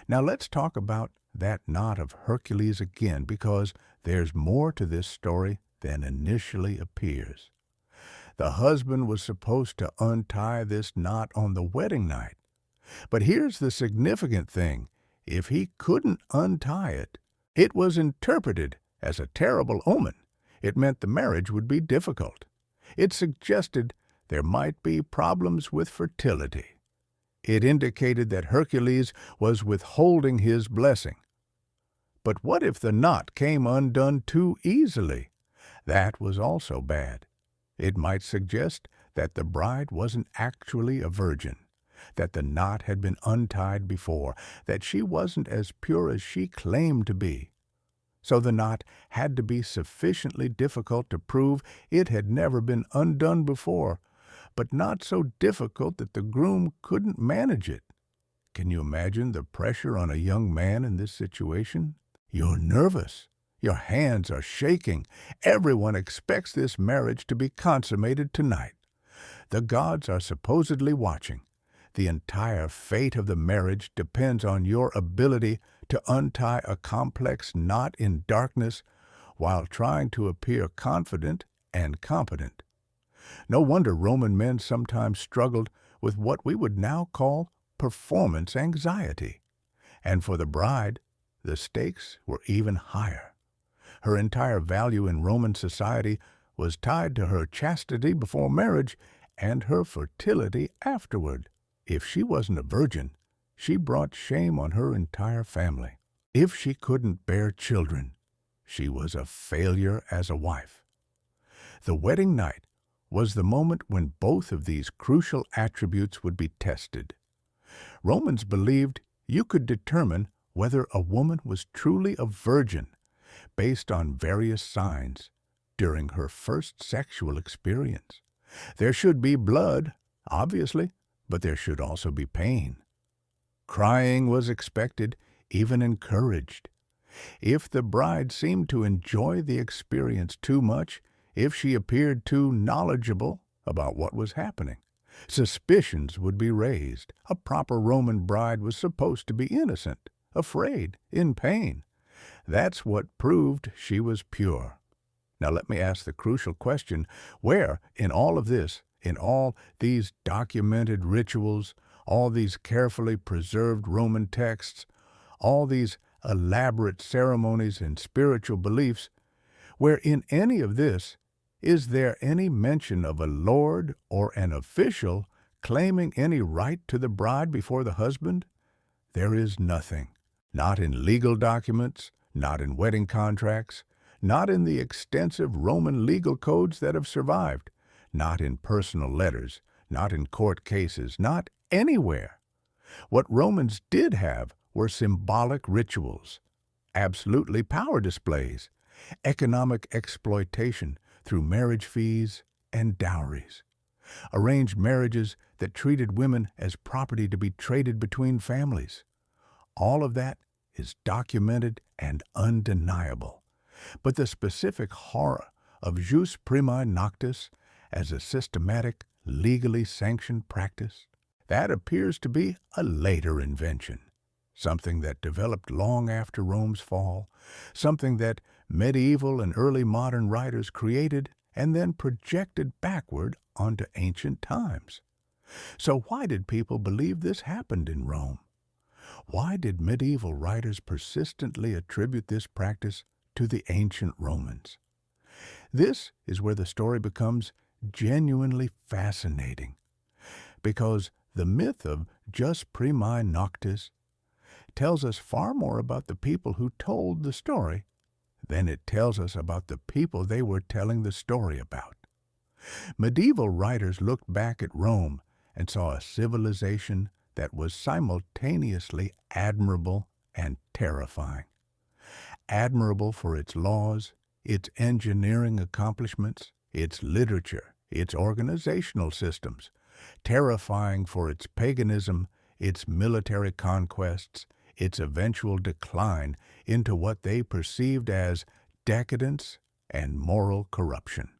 Now let's talk about that knot of Hercules again, because there's more to this story than initially appears. The husband was supposed to untie this knot on the wedding night. But here's the significant thing. If he couldn't untie it, it was interpreted as a terrible omen. It meant the marriage would be difficult. It suggested there might be problems with fertility. It indicated that Hercules was withholding his blessing. But what if the knot came undone too easily? That was also bad. It might suggest that the bride wasn't actually a virgin, that the knot had been untied before, that she wasn't as pure as she claimed to be. So the knot had to be sufficiently difficult to prove it had never been undone before, but not so difficult that the groom couldn't manage it. Can you imagine the pressure on a young man in this situation? You're nervous. Your hands are shaking. Everyone expects this marriage to be consummated tonight. The gods are supposedly watching. The entire fate of the marriage depends on your ability to untie a complex knot in darkness while trying to appear confident and competent. No wonder Roman men sometimes struggled with what we would now call performance anxiety. And for the bride, the stakes were even higher. Her entire value in Roman society was tied to her chastity before marriage and her fertility afterward. If she wasn't a virgin, she brought shame on her entire family. If she couldn't bear children, she was a failure as a wife. The wedding night was the moment when both of these crucial attributes would be tested. Romans believed you could determine whether a woman was truly a virgin based on various signs during her first sexual experience. There should be blood, obviously, but there should also be pain. Crying was expected, even encouraged. If the bride seemed to enjoy the experience too much, if she appeared too knowledgeable about what was happening, suspicions would be raised. A proper Roman bride was supposed to be innocent, afraid, in pain. That's what proved she was pure. Now let me ask the crucial question, where in all of this, in all these documented rituals, all these carefully preserved Roman texts, all these elaborate ceremonies and spiritual beliefs, where in any of this is there any mention of a lord or an official claiming any right to the bride before the husband? There is nothing. Not in legal documents, not in wedding contracts, not in the extensive Roman legal codes that have survived, not in personal letters, not in court cases, not anywhere. What Romans did have were symbolic rituals, absolutely power displays, economic exploitation through marriage fees and dowries, arranged marriages that treated women as property to be traded between families. All of that is documented and undeniable. But the specific horror of jus primae noctis as a systematic, legally sanctioned practice, that appears to be a later invention, something that developed long after Rome's fall, something that medieval and early modern writers created and then projected backward onto ancient times. So why did people believe this happened in Rome? Why did medieval writers persistently attribute this practice to the ancient Romans? This is where the story becomes genuinely fascinating, because the myth of jus primae noctis tells us far more about the people who told the story than it tells us about the people they were telling the story about. Medieval writers looked back at Rome and saw a civilization that was simultaneously admirable and terrifying. Admirable for its laws, its engineering accomplishments, its literature, its organizational systems, terrifying for its paganism, its military conquests, its eventual decline into what they perceived as decadence and moral corruption.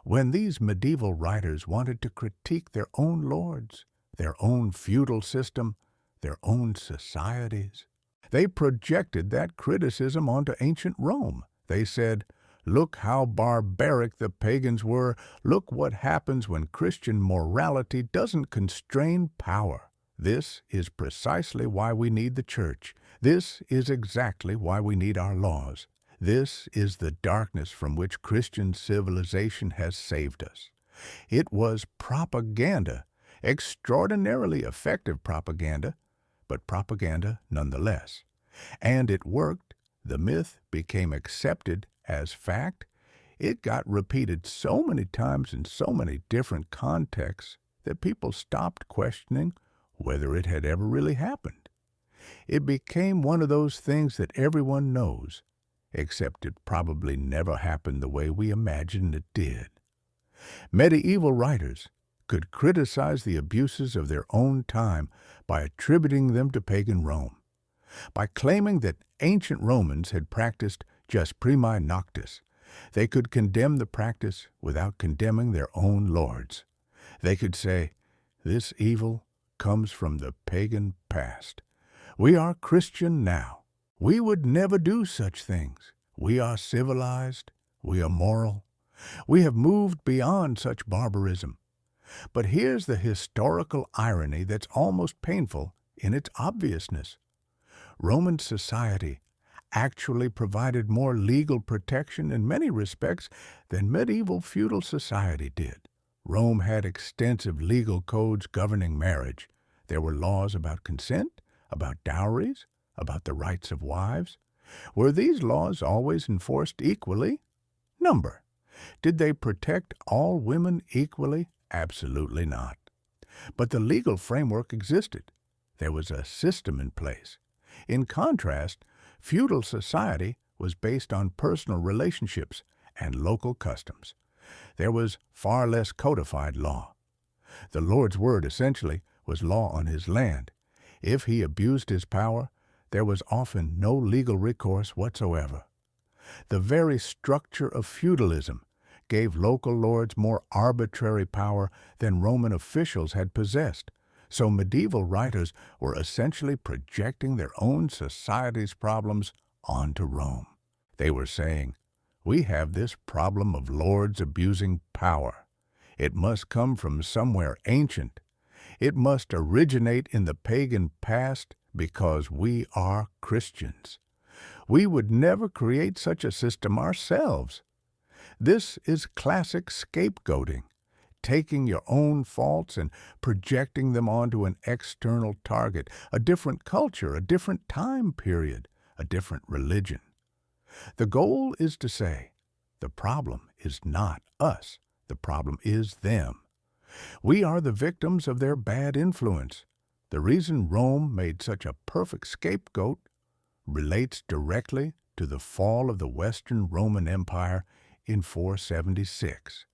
When these medieval writers wanted to critique their own lords, their own feudal system, their own societies, they projected that criticism onto ancient Rome. They said, "Look how barbaric the pagans were. Look what happens when Christian morality doesn't constrain power. This is precisely why we need the church. This is exactly why we need our laws. This is the darkness from which Christian civilization has saved us." It was propaganda, extraordinarily effective propaganda, but propaganda nonetheless. And it worked. The myth became accepted as fact. It got repeated so many times in so many different contexts that people stopped questioning whether it had ever really happened. It became one of those things that everyone knows, except it probably never happened the way we imagined it did. Medieval writers could criticize the abuses of their own time by attributing them to pagan Rome, by claiming that ancient Romans had practiced jus primae noctis. They could condemn the practice without condemning their own lords. They could say, "This evil comes from the pagan past. We are Christian now. We would never do such things. We are civilized. We are moral. We have moved beyond such barbarism." But here's the historical irony that's almost painful in its obviousness. Roman society actually provided more legal protection in many respects than medieval feudal society did. Rome had extensive legal codes governing marriage. There were laws about consent, about dowries, about the rights of wives. Were these laws always enforced equally? Number. Did they protect all women equally? Absolutely not. But the legal framework existed. There was a system in place. In contrast, feudal society was based on personal relationships and local customs. There was far less codified law. The Lord's word essentially was law on his land. If he abused his power, there was often no legal recourse whatsoever. The very structure of feudalism gave local lords more arbitrary power than Roman officials had possessed. So medieval writers were essentially projecting their own society's problems onto Rome. They were saying, "We have this problem of lords abusing power. It must come from somewhere ancient. It must originate in the pagan past because we are Christians. We would never create such a system ourselves." This is classic scapegoating, taking your own faults and projecting them onto an external target, a different culture, a different time period, a different religion. The goal is to say, the problem is not us, the problem is them. We are the victims of their bad influence. The reason Rome made such a perfect scapegoat relates directly to the fall of the Western Roman Empire in 476.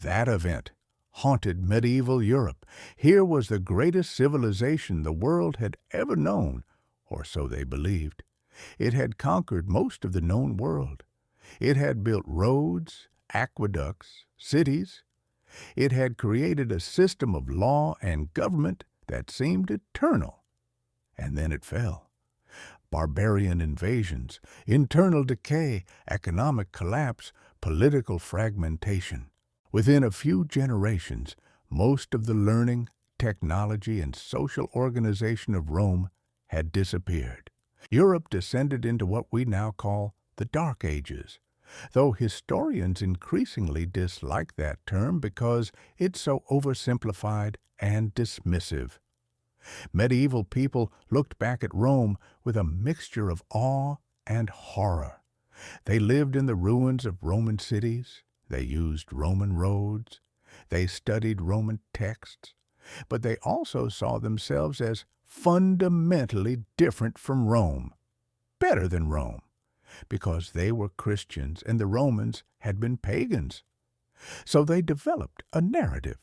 That event haunted medieval Europe. Here was the greatest civilization the world had ever known, or so they believed. It had conquered most of the known world. It had built roads, aqueducts, cities. It had created a system of law and government that seemed eternal. And then it fell. barbarian invasions, internal decay, economic collapse, political fragmentation. Within a few generations, most of the learning, technology, and social organization of Rome had disappeared. Europe descended into what we now call the Dark Ages, though historians increasingly dislike that term because it's so oversimplified and dismissive. Medieval people looked back at Rome with a mixture of awe and horror. They lived in the ruins of Roman cities, they used Roman roads, they studied Roman texts, but they also saw themselves as fundamentally different from Rome, better than Rome, because they were Christians and the Romans had been pagans. So they developed a narrative.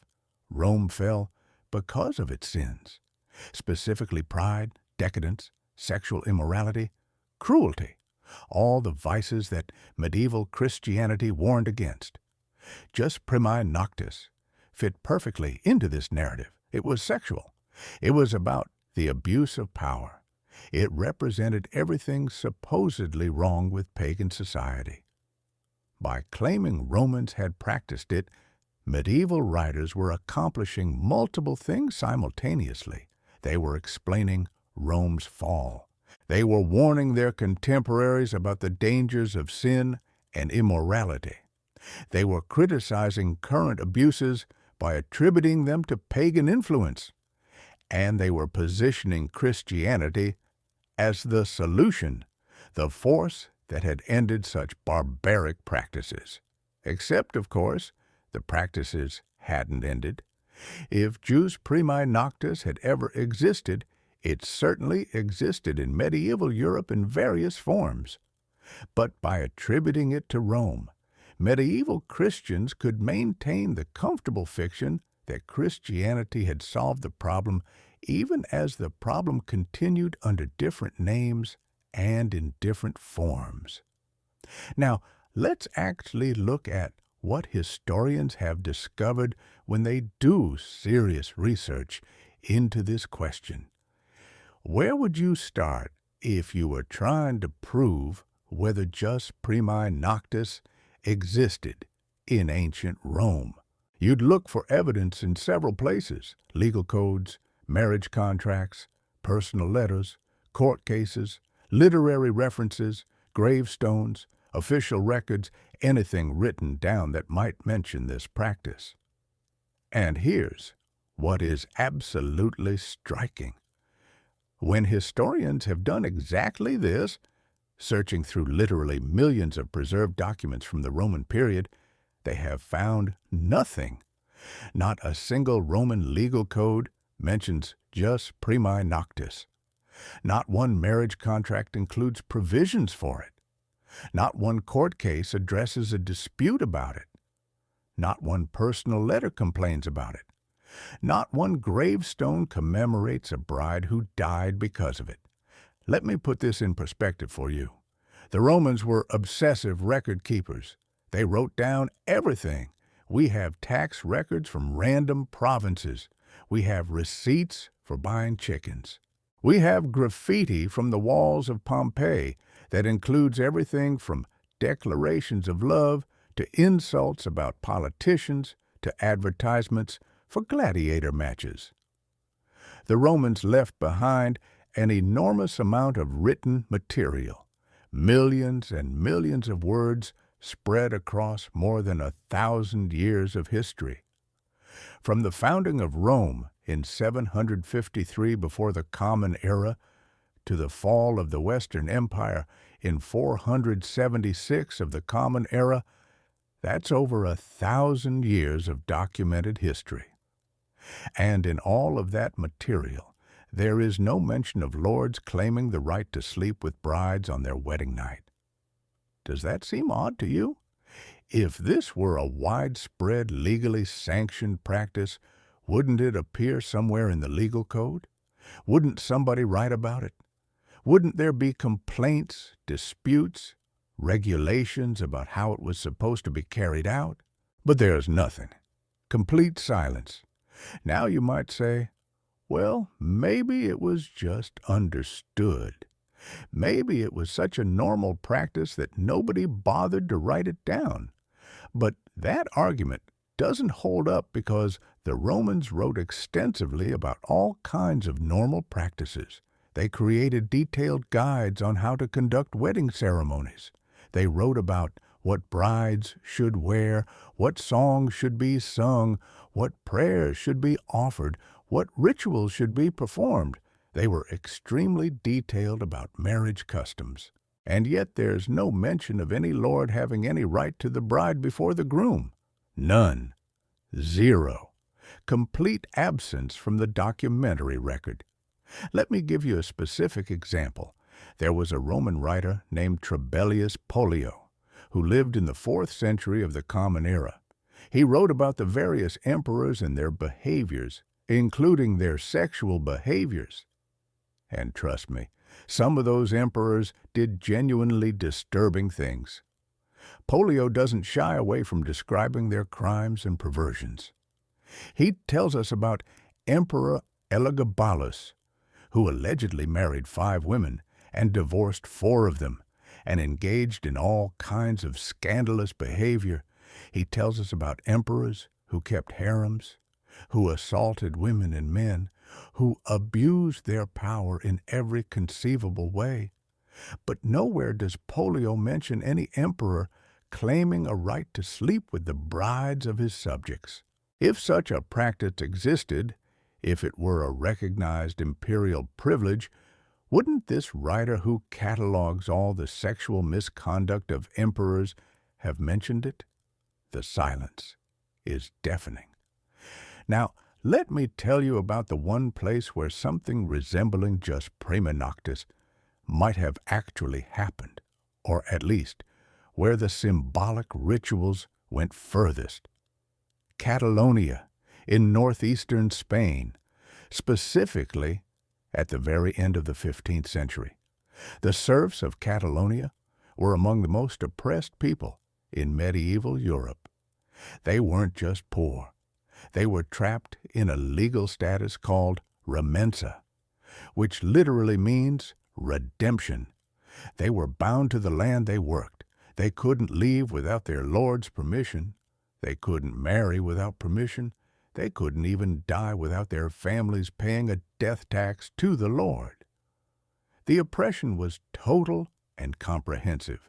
Rome fell because of its sins, specifically pride, decadence, sexual immorality, cruelty, all the vices that medieval Christianity warned against. Just primae noctis fit perfectly into this narrative. It was sexual. It was about the abuse of power. It represented everything supposedly wrong with pagan society. By claiming Romans had practiced it, medieval writers were accomplishing multiple things simultaneously. They were explaining Rome's fall. They were warning their contemporaries about the dangers of sin and immorality. They were criticizing current abuses by attributing them to pagan influence. And they were positioning Christianity as the solution, the force that had ended such barbaric practices. Except, of course, the practices hadn't ended. If jus primae noctis had ever existed, it certainly existed in medieval Europe in various forms. But by attributing it to Rome, medieval Christians could maintain the comfortable fiction that Christianity had solved the problem even as the problem continued under different names and in different forms. Now, let's actually look at what historians have discovered when they do serious research into this question. Where would you start if you were trying to prove whether jus primae noctis existed in ancient Rome? You'd look for evidence in several places: legal codes, marriage contracts, personal letters, court cases, literary references, gravestones, official records, anything written down that might mention this practice. And here's what is absolutely striking. When historians have done exactly this, searching through literally millions of preserved documents from the Roman period, they have found nothing. Not a single Roman legal code mentions jus primae noctis. Not one marriage contract includes provisions for it. Not one court case addresses a dispute about it. Not one personal letter complains about it. Not one gravestone commemorates a bride who died because of it. Let me put this in perspective for you. The Romans were obsessive record keepers. They wrote down everything. We have tax records from random provinces. We have receipts for buying chickens. We have graffiti from the walls of Pompeii that includes everything from declarations of love to insults about politicians to advertisements for gladiator matches. The Romans left behind an enormous amount of written material, millions and millions of words spread across more than 1,000 years of history. From the founding of Rome in 753 before the Common Era to the fall of the Western Empire in 476 of the Common Era, that's over 1,000 years of documented history. And in all of that material, there is no mention of lords claiming the right to sleep with brides on their wedding night. Does that seem odd to you? If this were a widespread, legally sanctioned practice, wouldn't it appear somewhere in the legal code? Wouldn't somebody write about it? Wouldn't there be complaints, disputes, regulations about how it was supposed to be carried out? But there's nothing. Complete silence. Now you might say, well, maybe it was just understood. Maybe it was such a normal practice that nobody bothered to write it down. But that argument doesn't hold up because the Romans wrote extensively about all kinds of normal practices. They created detailed guides on how to conduct wedding ceremonies. They wrote about what brides should wear, what songs should be sung, what prayers should be offered, what rituals should be performed. They were extremely detailed about marriage customs. And yet there's no mention of any lord having any right to the bride before the groom. None. Zero. Complete absence from the documentary record. Let me give you a specific example. There was a Roman writer named Trebellius Pollio, who lived in the 4th century of the Common Era. He wrote about the various emperors and their behaviors, including their sexual behaviors. And trust me, some of those emperors did genuinely disturbing things. Pollio doesn't shy away from describing their crimes and perversions. He tells us about Emperor Elagabalus, who allegedly married 5 women and divorced 4 of them, and engaged in all kinds of scandalous behavior. He tells us about emperors who kept harems, who assaulted women and men, who abused their power in every conceivable way. But nowhere does Pollio mention any emperor claiming a right to sleep with the brides of his subjects. If such a practice existed, if it were a recognized imperial privilege, wouldn't this writer who catalogs all the sexual misconduct of emperors have mentioned it? The silence is deafening. Now, let me tell you about the one place where something resembling just primae noctis might have actually happened, or at least where the symbolic rituals went furthest. Catalonia, in northeastern Spain, specifically at the very end of the 15th century. The serfs of Catalonia were among the most oppressed people in medieval Europe. They weren't just poor. They were trapped in a legal status called remensa, which literally means redemption. They were bound to the land they worked. They couldn't leave without their lord's permission. They couldn't marry without permission. They couldn't even die without their families paying a death tax to the Lord. The oppression was total and comprehensive.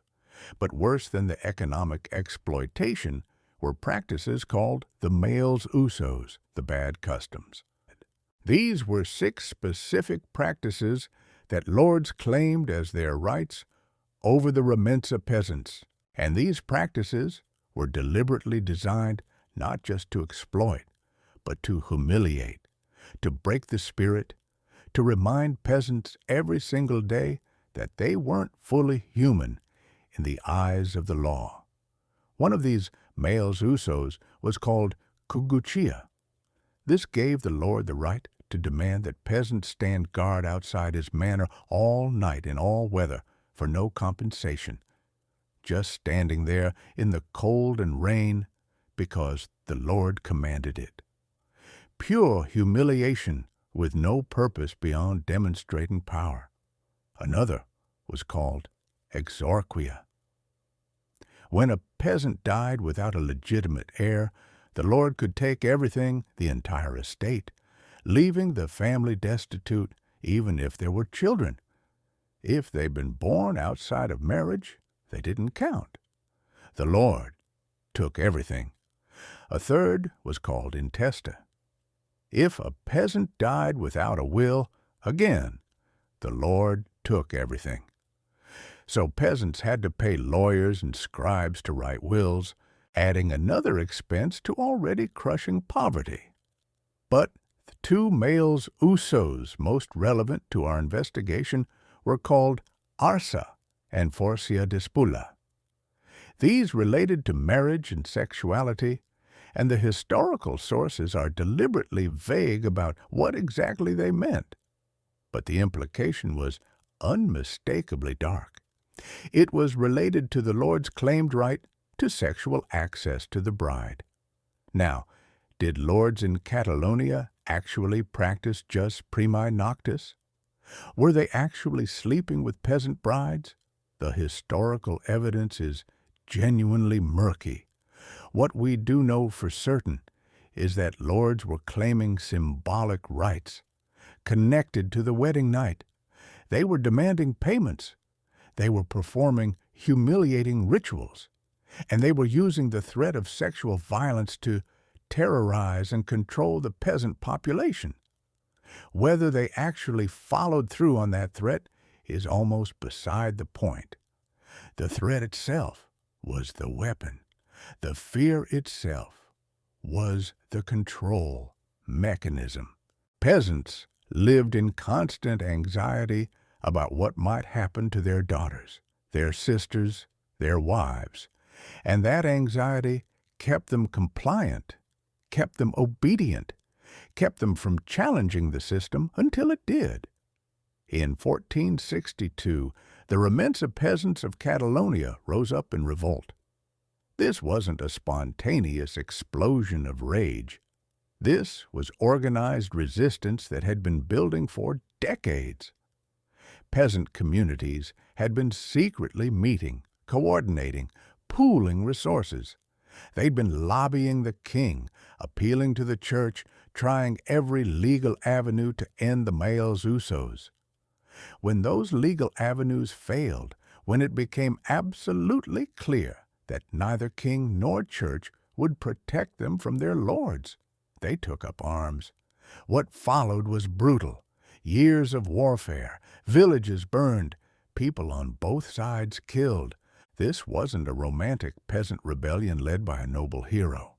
But worse than the economic exploitation were practices called the males usos, the bad customs. These were 6 specific practices that lords claimed as their rights over the remensa peasants, and these practices were deliberately designed not just to exploit, but to humiliate, to break the spirit, to remind peasants every single day that they weren't fully human in the eyes of the law. One of these males usos was called kuguchia. This gave the lord the right to demand that peasants stand guard outside his manor all night in all weather for no compensation, just standing there in the cold and rain because the Lord commanded it. Pure humiliation with no purpose beyond demonstrating power. Another was called exorquia. When a peasant died without a legitimate heir, the lord could take everything, the entire estate, leaving the family destitute even if there were children. If they'd been born outside of marriage, they didn't count. The lord took everything. A third was called intesta. If a peasant died without a will, again, the lord took everything. So peasants had to pay lawyers and scribes to write wills, adding another expense to already crushing poverty. But the 2 males usos most relevant to our investigation were called arsa and forcia dispula. These related to marriage and sexuality, and the historical sources are deliberately vague about what exactly they meant. But the implication was unmistakably dark. It was related to the lord's claimed right to sexual access to the bride. Now, did lords in Catalonia actually practice just primae noctis? Were they actually sleeping with peasant brides? The historical evidence is genuinely murky. What we do know for certain is that lords were claiming symbolic rights connected to the wedding night. They were demanding payments. They were performing humiliating rituals. And they were using the threat of sexual violence to terrorize and control the peasant population. Whether they actually followed through on that threat is almost beside the point. The threat itself was the weapon. The fear itself was the control mechanism. Peasants lived in constant anxiety about what might happen to their daughters, their sisters, their wives, and that anxiety kept them compliant, kept them obedient, kept them from challenging the system until it did. In 1462, the Remensa peasants of Catalonia rose up in revolt. This wasn't a spontaneous explosion of rage. This was organized resistance that had been building for decades. Peasant communities had been secretly meeting, coordinating, pooling resources. They'd been lobbying the king, appealing to the church, trying every legal avenue to end the males' usos. When those legal avenues failed, when it became absolutely clear that neither king nor church would protect them from their lords, they took up arms. What followed was brutal. Years of warfare, villages burned, people on both sides killed. This wasn't a romantic peasant rebellion led by a noble hero.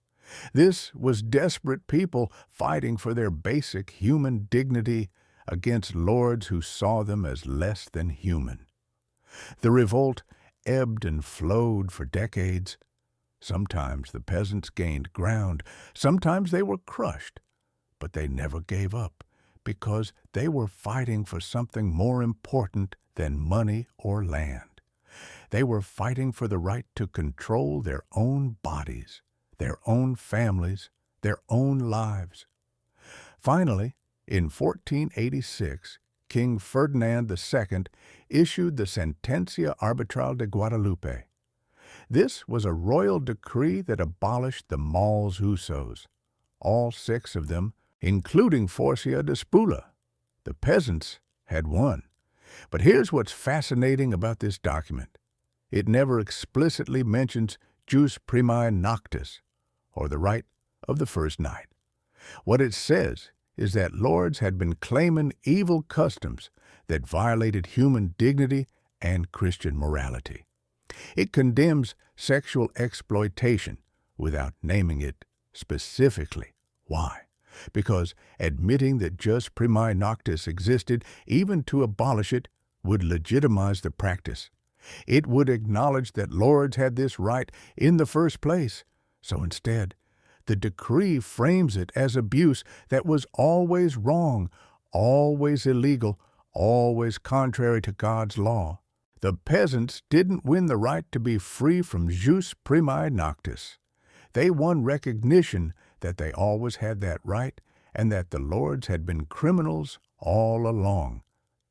This was desperate people fighting for their basic human dignity against lords who saw them as less than human. The revolt ebbed and flowed for decades. Sometimes the peasants gained ground, sometimes they were crushed, but they never gave up because they were fighting for something more important than money or land. They were fighting for the right to control their own bodies, their own families, their own lives. Finally, in 1486, King Ferdinand II issued the Sentencia Arbitral de Guadalupe. This was a royal decree that abolished the mals usos, all 6 of them, including Forcia de Spula. The peasants had won. But here's what's fascinating about this document. It never explicitly mentions jus primae noctis, or the right of the first night. What it says is that lords had been claiming evil customs that violated human dignity and Christian morality. It condemns sexual exploitation without naming it specifically. Why? Because admitting that jus primae noctis existed, even to abolish it, would legitimize the practice. It would acknowledge that lords had this right in the first place. So instead, the decree frames it as abuse that was always wrong, always illegal, always contrary to God's law. The peasants didn't win the right to be free from jus primae noctis. They won recognition that they always had that right and that the lords had been criminals all along.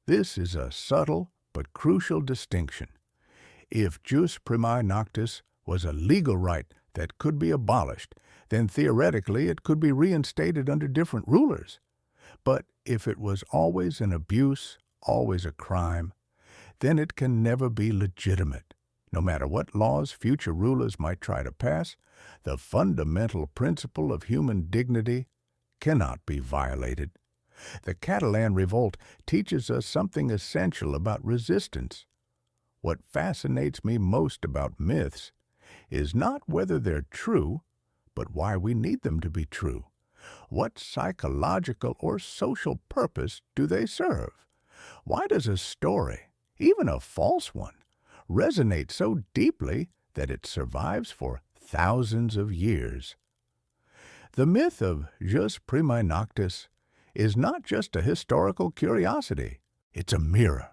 This is a subtle but crucial distinction. If jus primae noctis was a legal right that could be abolished, then theoretically it could be reinstated under different rulers. But if it was always an abuse, always a crime, then it can never be legitimate. No matter what laws future rulers might try to pass, the fundamental principle of human dignity cannot be violated. The Catalan revolt teaches us something essential about resistance. What fascinates me most about myths is not whether they're true, but why we need them to be true. What psychological or social purpose do they serve? Why does a story, even a false one, resonate so deeply that it survives for thousands of years? The myth of jus primae noctis is not just a historical curiosity. It's a mirror.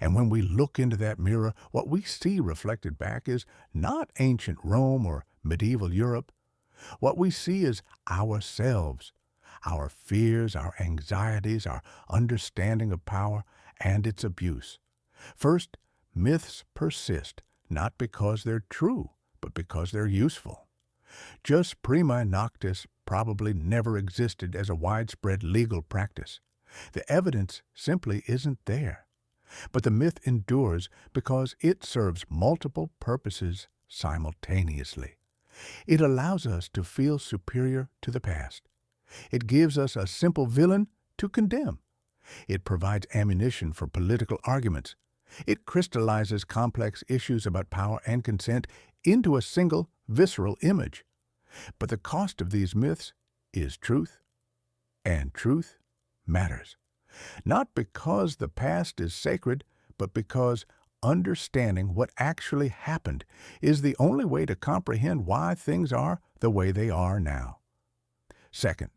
And when we look into that mirror, what we see reflected back is not ancient Rome or medieval Europe. What we see is ourselves, our fears, our anxieties, our understanding of power, and its abuse. First, myths persist, not because they're true, but because they're useful. Jus primae noctis probably never existed as a widespread legal practice. The evidence simply isn't there. But the myth endures because it serves multiple purposes simultaneously. It allows us to feel superior to the past. It gives us a simple villain to condemn. It provides ammunition for political arguments. It crystallizes complex issues about power and consent into a single, visceral image. But the cost of these myths is truth, and truth matters. Not because the past is sacred, but because understanding what actually happened is the only way to comprehend why things are the way they are now. Second,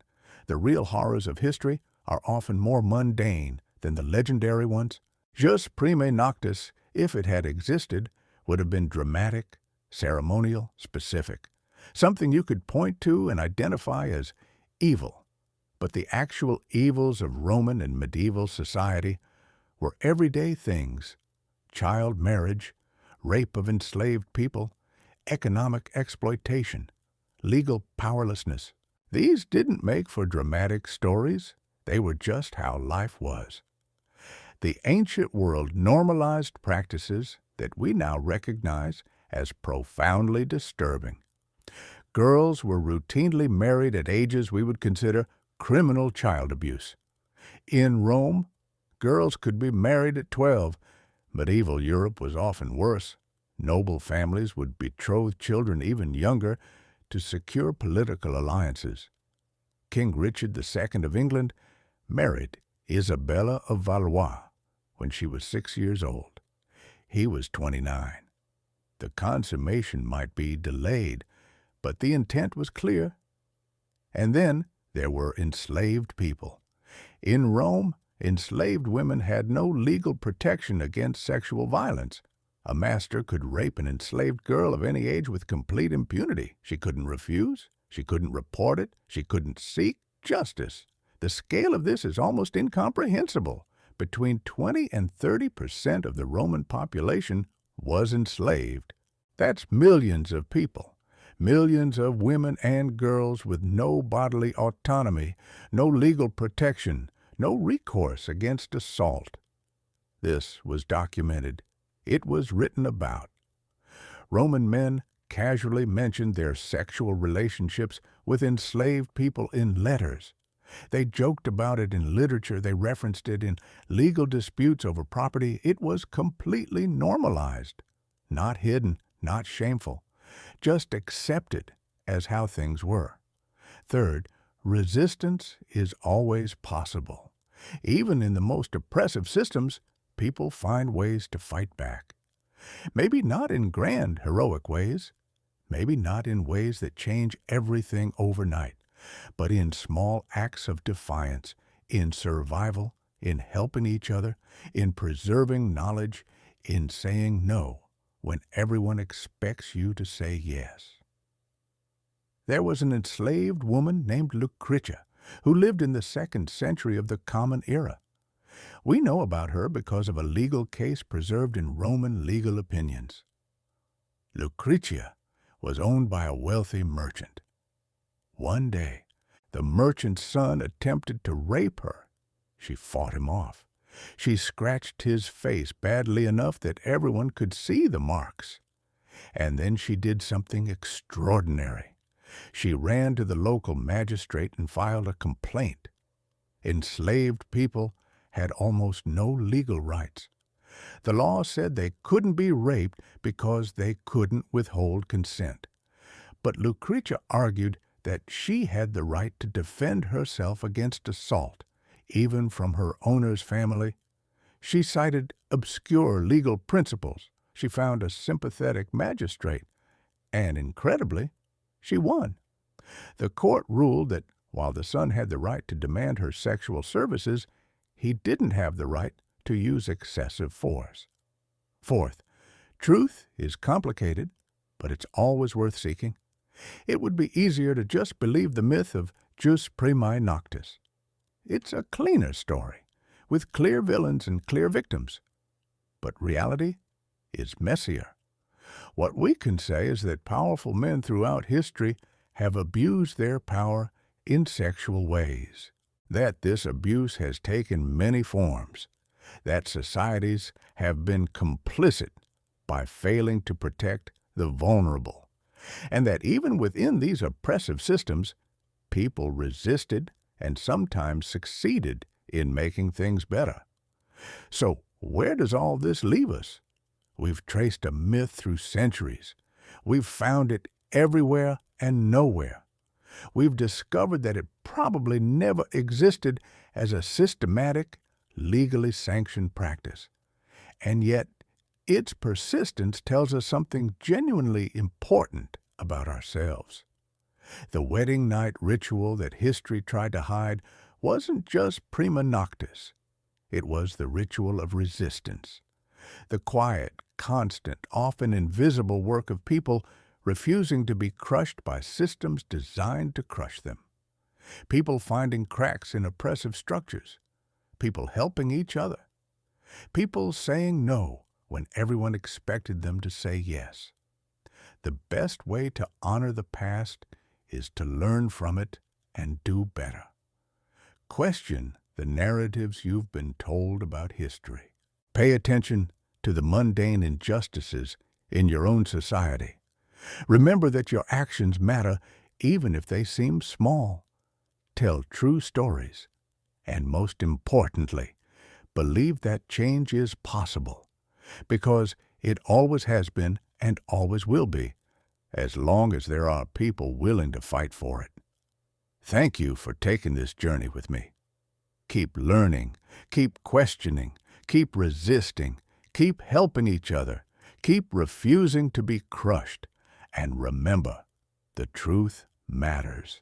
the real horrors of history are often more mundane than the legendary ones. Jus primae noctis, if it had existed, would have been dramatic, ceremonial, specific, something you could point to and identify as evil. But the actual evils of Roman and medieval society were everyday things: child marriage, rape of enslaved people, economic exploitation, legal powerlessness. These didn't make for dramatic stories. They were just how life was. The ancient world normalized practices that we now recognize as profoundly disturbing. Girls were routinely married at ages we would consider criminal child abuse. In Rome, girls could be married at 12. Medieval Europe was often worse. Noble families would betroth children even younger to secure political alliances. King Richard II of England married Isabella of Valois when she was 6 years old. He was 29. The consummation might be delayed, but the intent was clear. And then there were enslaved people. In Rome, enslaved women had no legal protection against sexual violence. A master could rape an enslaved girl of any age with complete impunity. She couldn't refuse. She couldn't report it. She couldn't seek justice. The scale of this is almost incomprehensible. Between 20 and 30% of the Roman population was enslaved. That's millions of people. Millions of women and girls with no bodily autonomy, no legal protection, no recourse against assault. This was documented. It was written about. Roman men casually mentioned their sexual relationships with enslaved people in letters. They joked about it in literature. They referenced it in legal disputes over property. It was completely normalized, not hidden, not shameful, just accepted as how things were. Third, resistance is always possible. Even in the most oppressive systems, people find ways to fight back. Maybe not in grand, heroic ways, maybe not in ways that change everything overnight, but in small acts of defiance, in survival, in helping each other, in preserving knowledge, in saying no when everyone expects you to say yes. There was an enslaved woman named Lucretia who lived in the 2nd century of the Common Era. We know about her because of a legal case preserved in Roman legal opinions. Lucretia was owned by a wealthy merchant. One day, the merchant's son attempted to rape her. She fought him off. She scratched his face badly enough that everyone could see the marks. And then she did something extraordinary. She ran to the local magistrate and filed a complaint. Enslaved people had almost no legal rights. The law said they couldn't be raped because they couldn't withhold consent. But Lucretia argued that she had the right to defend herself against assault, even from her owner's family. She cited obscure legal principles. She found a sympathetic magistrate, and incredibly, she won. The court ruled that while the son had the right to demand her sexual services, he didn't have the right to use excessive force. Fourth, truth is complicated, but it's always worth seeking. It would be easier to just believe the myth of jus primae noctis. It's a cleaner story. with clear villains and clear victims. But reality is messier. What we can say is that powerful men throughout history have abused their power in sexual ways, that this abuse has taken many forms, that societies have been complicit by failing to protect the vulnerable, and that even within these oppressive systems, people resisted and sometimes succeeded in making things better. So where does all this leave us? We've traced a myth through centuries. We've found it everywhere and nowhere. We've discovered that it probably never existed as a systematic, legally sanctioned practice. And yet, its persistence tells us something genuinely important about ourselves. The wedding night ritual that history tried to hide wasn't just prima noctis. It was the ritual of resistance. The quiet, constant, often invisible work of people refusing to be crushed by systems designed to crush them. People finding cracks in oppressive structures. People helping each other. People saying no when everyone expected them to say yes. The best way to honor the past is to learn from it and do better. Question the narratives you've been told about history. Pay attention to the mundane injustices in your own society. Remember that your actions matter even if they seem small. Tell true stories, and most importantly, believe that change is possible, because it always has been and always will be, as long as there are people willing to fight for it. Thank you for taking this journey with me. Keep learning, keep questioning, keep resisting, keep helping each other, keep refusing to be crushed, and remember, the truth matters.